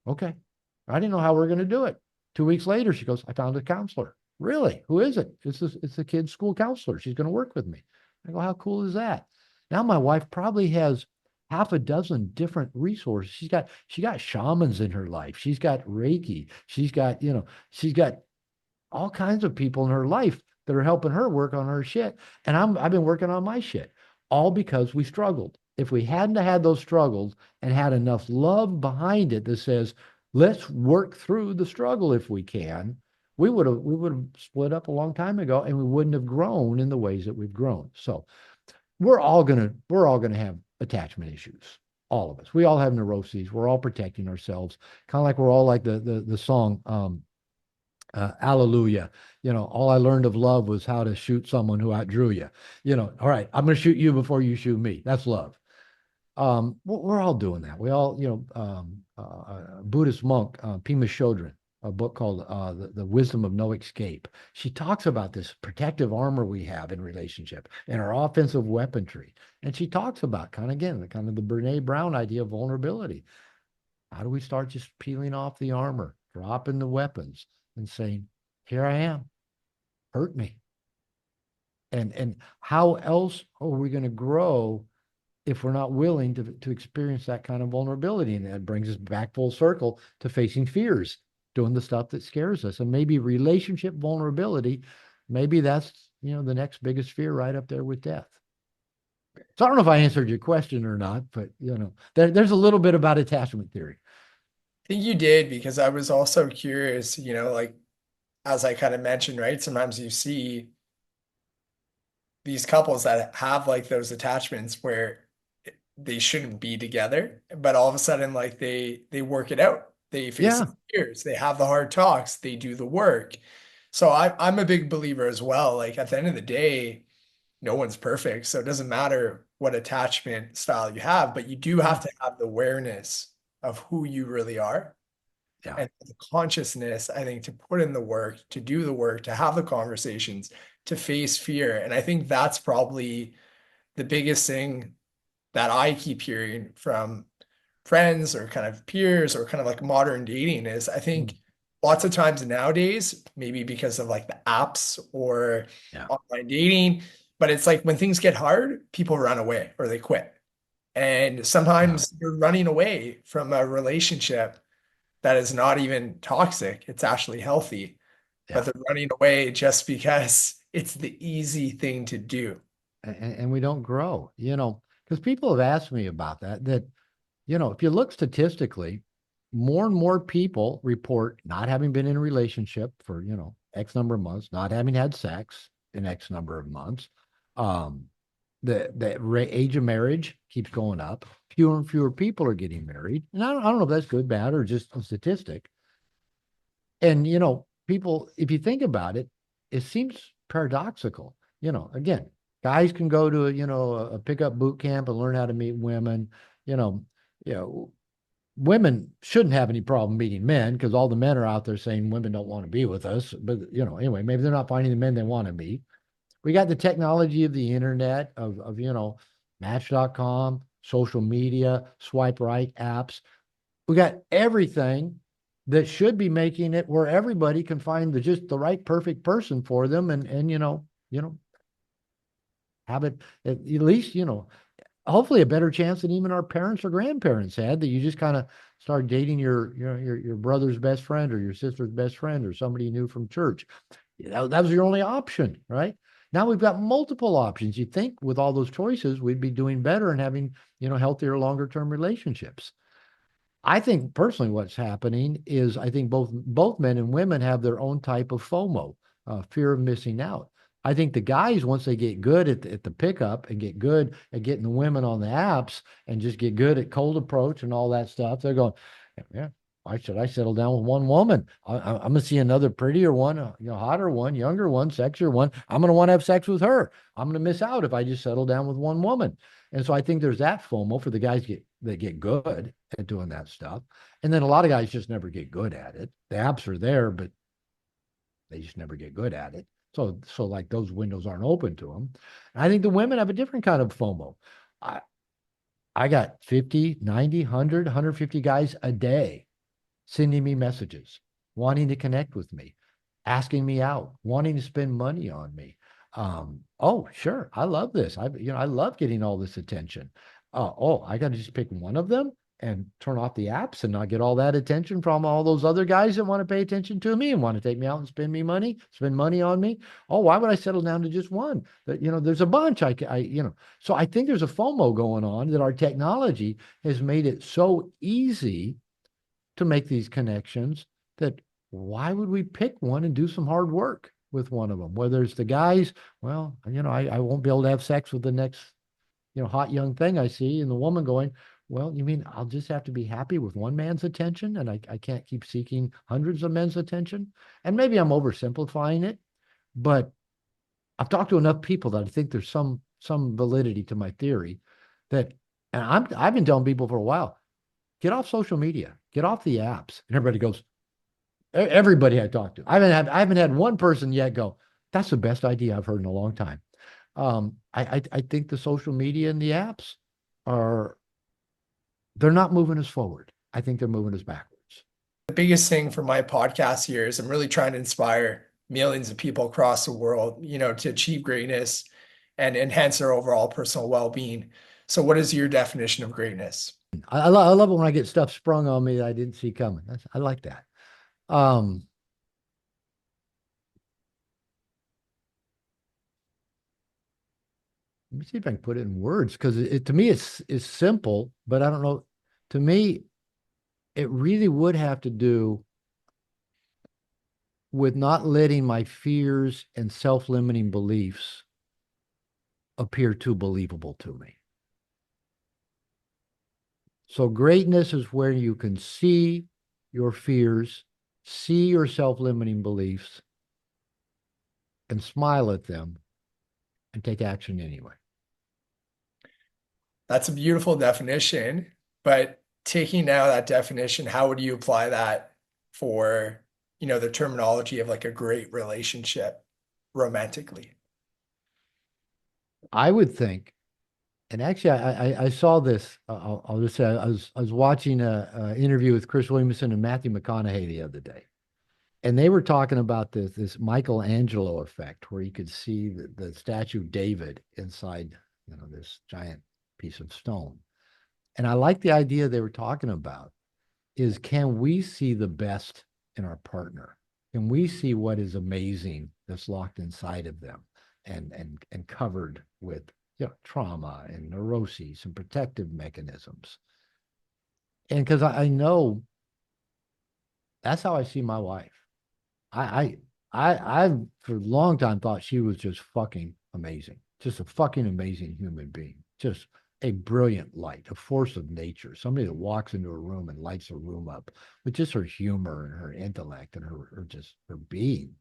Speaker 2: okay. I didn't know how we are going to do it. 2 weeks later, she goes, I found a counselor. Really? Who is it? It's the kid's school counselor. She's going to work with me. I go, how cool is that? Now my wife probably has half a dozen different resources. She got shamans in her life. She's got Reiki. She's got all kinds of people in her life that are helping her work on her shit. And I've been working on my shit, all because we struggled. If we hadn't had those struggles and had enough love behind it that says, let's work through the struggle if we can, we would have split up a long time ago and we wouldn't have grown in the ways that we've grown. So we're all gonna have attachment issues. All of us. We all have neuroses. We're all protecting ourselves. Kind of like we're all like the song Hallelujah. All I learned of love was how to shoot someone who outdrew you. All right, I'm going to shoot you before you shoot me. That's love. We're all doing that. We all, Buddhist monk, Pema Chodron, a book called the Wisdom of No Escape. She talks about this protective armor we have in relationship and our offensive weaponry. And she talks about kind of the Brene Brown idea of vulnerability. How do we start just peeling off the armor, dropping the weapons, and saying, "Here I am, hurt me." And how else are we going to grow if we're not willing to experience that kind of vulnerability? And that brings us back full circle to facing fears, doing the stuff that scares us, and maybe relationship vulnerability. Maybe that's the next biggest fear, right up there with death. So I don't know if I answered your question or not, but there's a little bit about attachment theory.
Speaker 1: I think you did because I was also curious, like as I kind of mentioned, right? Sometimes you see these couples that have like those attachments where they shouldn't be together, but all of a sudden like they work it out. They face
Speaker 2: Yeah,
Speaker 1: the fears, they have the hard talks, they do the work. So I'm a big believer as well. Like at the end of the day, no one's perfect. So it doesn't matter what attachment style you have, but you do
Speaker 2: yeah,
Speaker 1: have to have the awareness of who you really are
Speaker 2: yeah.
Speaker 1: and the consciousness, I think, to put in the work, to do the work, to have the conversations, to face fear. And I think that's probably the biggest thing that I keep hearing from friends or kind of peers or kind of like modern dating is I
Speaker 2: Mm,
Speaker 1: think lots of times nowadays, maybe because of like the apps or
Speaker 2: yeah,
Speaker 1: online dating, but it's like when things get hard, people run away or they quit. And
Speaker 2: yeah,
Speaker 1: sometimes you're running away from a relationship that is not even toxic. It's actually healthy, but
Speaker 2: yeah.
Speaker 1: they're running away just because it's the easy thing to do.
Speaker 2: And we don't grow, because people have asked me about that, if you look statistically, more and more people report not having been in a relationship for, X number of months, not having had sex in X number of months. Um, the age of marriage keeps going up. Fewer and fewer people are getting married. And I don't know if that's good, bad, or just a statistic. And, people, if you think about it, it seems paradoxical. Again, guys can go to a pickup boot camp and learn how to meet women. You know, you know, women shouldn't have any problem meeting men because all the men are out there saying women don't want to be with us. But anyway, maybe they're not finding the men they want to meet. We got the technology of the internet of Match.com, social media, swipe right apps. We got everything that should be making it where everybody can find just the right perfect person for them and have it at least, hopefully a better chance than even our parents or grandparents had, that you just kind of start dating your brother's best friend or your sister's best friend or somebody you knew from church. That was your only option, right? Now we've got multiple options. You think with all those choices, we'd be doing better and having, healthier, longer term relationships. I think personally what's happening is I think both men and women have their own type of FOMO, fear of missing out. I think the guys, once they get good at the pickup and get good at getting the women on the apps and just get good at cold approach and all that stuff, they're going, yeah, why should I settle down with one woman? I'm going to see another prettier one, hotter one, younger one, sexier one. I'm going to want to have sex with her. I'm going to miss out if I just settle down with one woman. And so I think there's that FOMO for the guys that get good at doing that stuff. And then a lot of guys just never get good at it. The apps are there, but they just never get good at it. So like those windows aren't open to them. And I think the women have a different kind of FOMO. I, I got 50, 90, 100, 150 guys a day sending me messages, wanting to connect with me, asking me out, wanting to spend money on me. Oh, sure, I love this. I love getting all this attention. Oh, I got to just pick one of them and turn off the apps and not get all that attention from all those other guys that want to pay attention to me and want to take me out and spend money on me. Oh, why would I settle down to just one? But there's a bunch. So I think there's a FOMO going on that our technology has made it so easy to make these connections that why would we pick one and do some hard work with one of them? Whether it's the guys, well, I won't be able to have sex with the next, hot young thing I see, and the woman going, well, you mean I'll just have to be happy with one man's attention and I can't keep seeking hundreds of men's attention? And maybe I'm oversimplifying it, but I've talked to enough people that I think there's some validity to my theory that, and I've been telling people for a while, get off social media, get off the apps. And everybody goes, everybody I talked to. I haven't had one person yet go, that's the best idea I've heard in a long time. I think the social media and the apps are they're not moving us forward. I think they're moving us backwards.
Speaker 1: The biggest thing for my podcast here is I'm really trying to inspire millions of people across the world, to achieve greatness and enhance their overall personal well-being. So what is your definition of greatness?
Speaker 2: I love it when I get stuff sprung on me that I didn't see coming. I like that. Um, Let me see if I can put it in words because to me it's simple, but I don't know. To me, it really would have to do with not letting my fears and self-limiting beliefs appear too believable to me. So greatness is where you can see your fears, see your self-limiting beliefs, and smile at them and take action anyway.
Speaker 1: That's a beautiful definition, but taking now that definition, how would you apply that for, the terminology of like a great relationship romantically?
Speaker 2: I would think, and actually, I saw this. I'll just say I was watching a interview with Chris Williamson and Matthew McConaughey the other day, and they were talking about this Michelangelo effect, where you could see the statue of David inside, this giant piece of stone. And I like the idea they were talking about is, can we see the best in our partner? Can we see what is amazing that's locked inside of them and covered with trauma and neuroses and protective mechanisms? And because I know that's how I see my wife. I've for a long time thought she was just fucking amazing, just a fucking amazing human being, just a brilliant light, a force of nature, somebody that walks into a room and lights a room up with just her humor and her intellect and her just her being.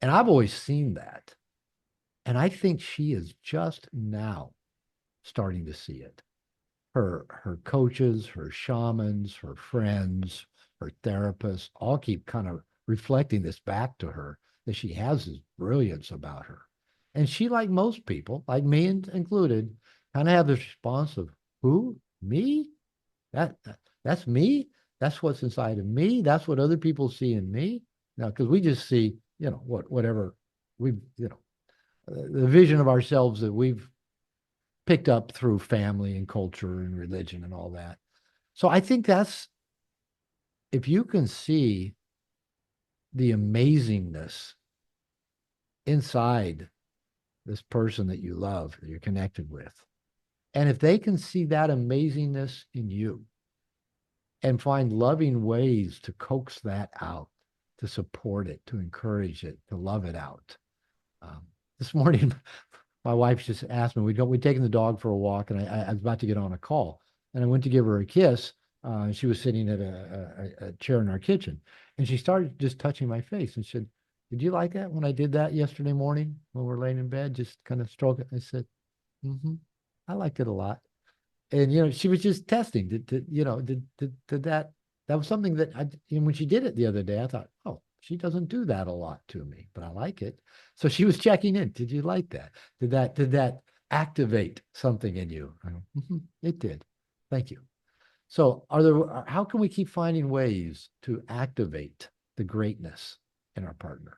Speaker 2: And I've always seen that. And I think she is just now starting to see it. Her coaches, her shamans, her friends, her therapists all keep kind of reflecting this back to her, that she has this brilliance about her. And she, like most people, like me included, kind of have this response of, who? Me? That's me? That's what's inside of me? That's what other people see in me? Now, because we just see, whatever we, the vision of ourselves that we've picked up through family and culture and religion and all that. So I think that's, if you can see the amazingness inside this person that you love, that you're connected with, and if they can see that amazingness in you and find loving ways to coax that out, to support it, to encourage it, to love it out. Um, this morning, my wife just asked me, we'd taken the dog for a walk, and I was about to get on a call, and I went to give her a kiss. She was sitting at a chair in our kitchen, and she started just touching my face and said, "Did you like that when I did that yesterday morning when we're laying in bed, just kind of stroke it?" I said, "Mm-hmm. I liked it a lot." And she was just testing. Did that was something that when she did it the other day, I thought, oh, she doesn't do that a lot to me, but I like it. So she was checking in. Did you like that? Did that activate something in you? I go, "Mhm, it did. Thank you." So how can we keep finding ways to activate the greatness in our partner?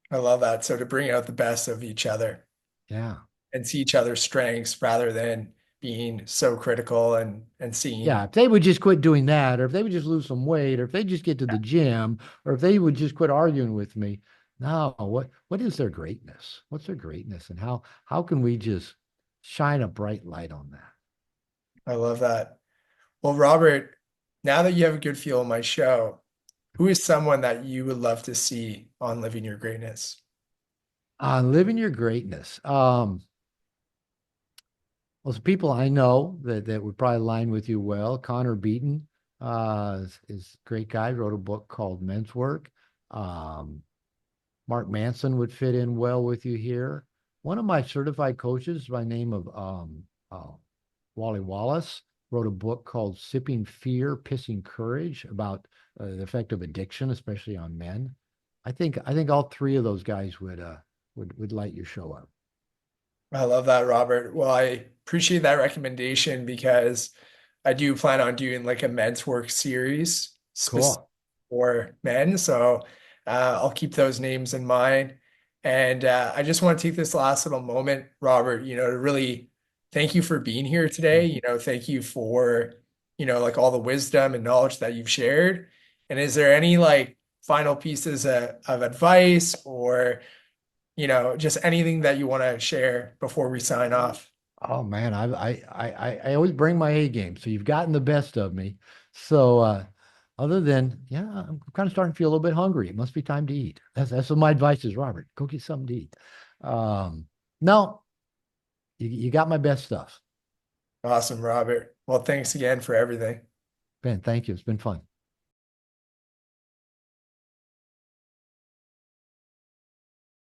Speaker 1: I love that. So to bring out the best of each other
Speaker 2: Yeah.
Speaker 1: and see each other's strengths rather than being so critical and
Speaker 2: Yeah,
Speaker 1: seeing.
Speaker 2: if they would just quit doing that, or if they would just lose some weight, or if they just get to the gym, or if they would just quit arguing with me. No, what is their greatness? What's their greatness? And how can we just shine a bright light on that?
Speaker 1: I love that. Well, Robert, now that you have a good feel of my show, who is someone that you would love to see on Living Your Greatness?
Speaker 2: Living your greatness. Well, some people I know that would probably align with you well. Connor Beaton is a great guy, wrote a book called Men's Work. Um, Mark Manson would fit in well with you here. One of my certified coaches by name of Wally Wallace wrote a book called Sipping Fear, Pissing Courage about the effect of addiction, especially on men. I think all three of those guys would light your show up.
Speaker 1: I love that, Robert. Well, I appreciate that recommendation because I do plan on doing like a men's work series specific
Speaker 2: Cool.
Speaker 1: for men. So I'll keep those names in mind. And I just want to take this last little moment, Robert, to really thank you for being here today. Thank you for, like all the wisdom and knowledge that you've shared. And is there any like final pieces of advice or just anything that you want to share before we sign off?
Speaker 2: Oh man, I always bring my A game, so you've gotten the best of me. So other than yeah, I'm kind of starting to feel a little bit hungry. It must be time to eat. That's what my advice is, Robert. Go get something to eat. No, you got my best stuff.
Speaker 1: Awesome, Robert. Well, thanks again for everything.
Speaker 2: Ben, thank you. It's been fun.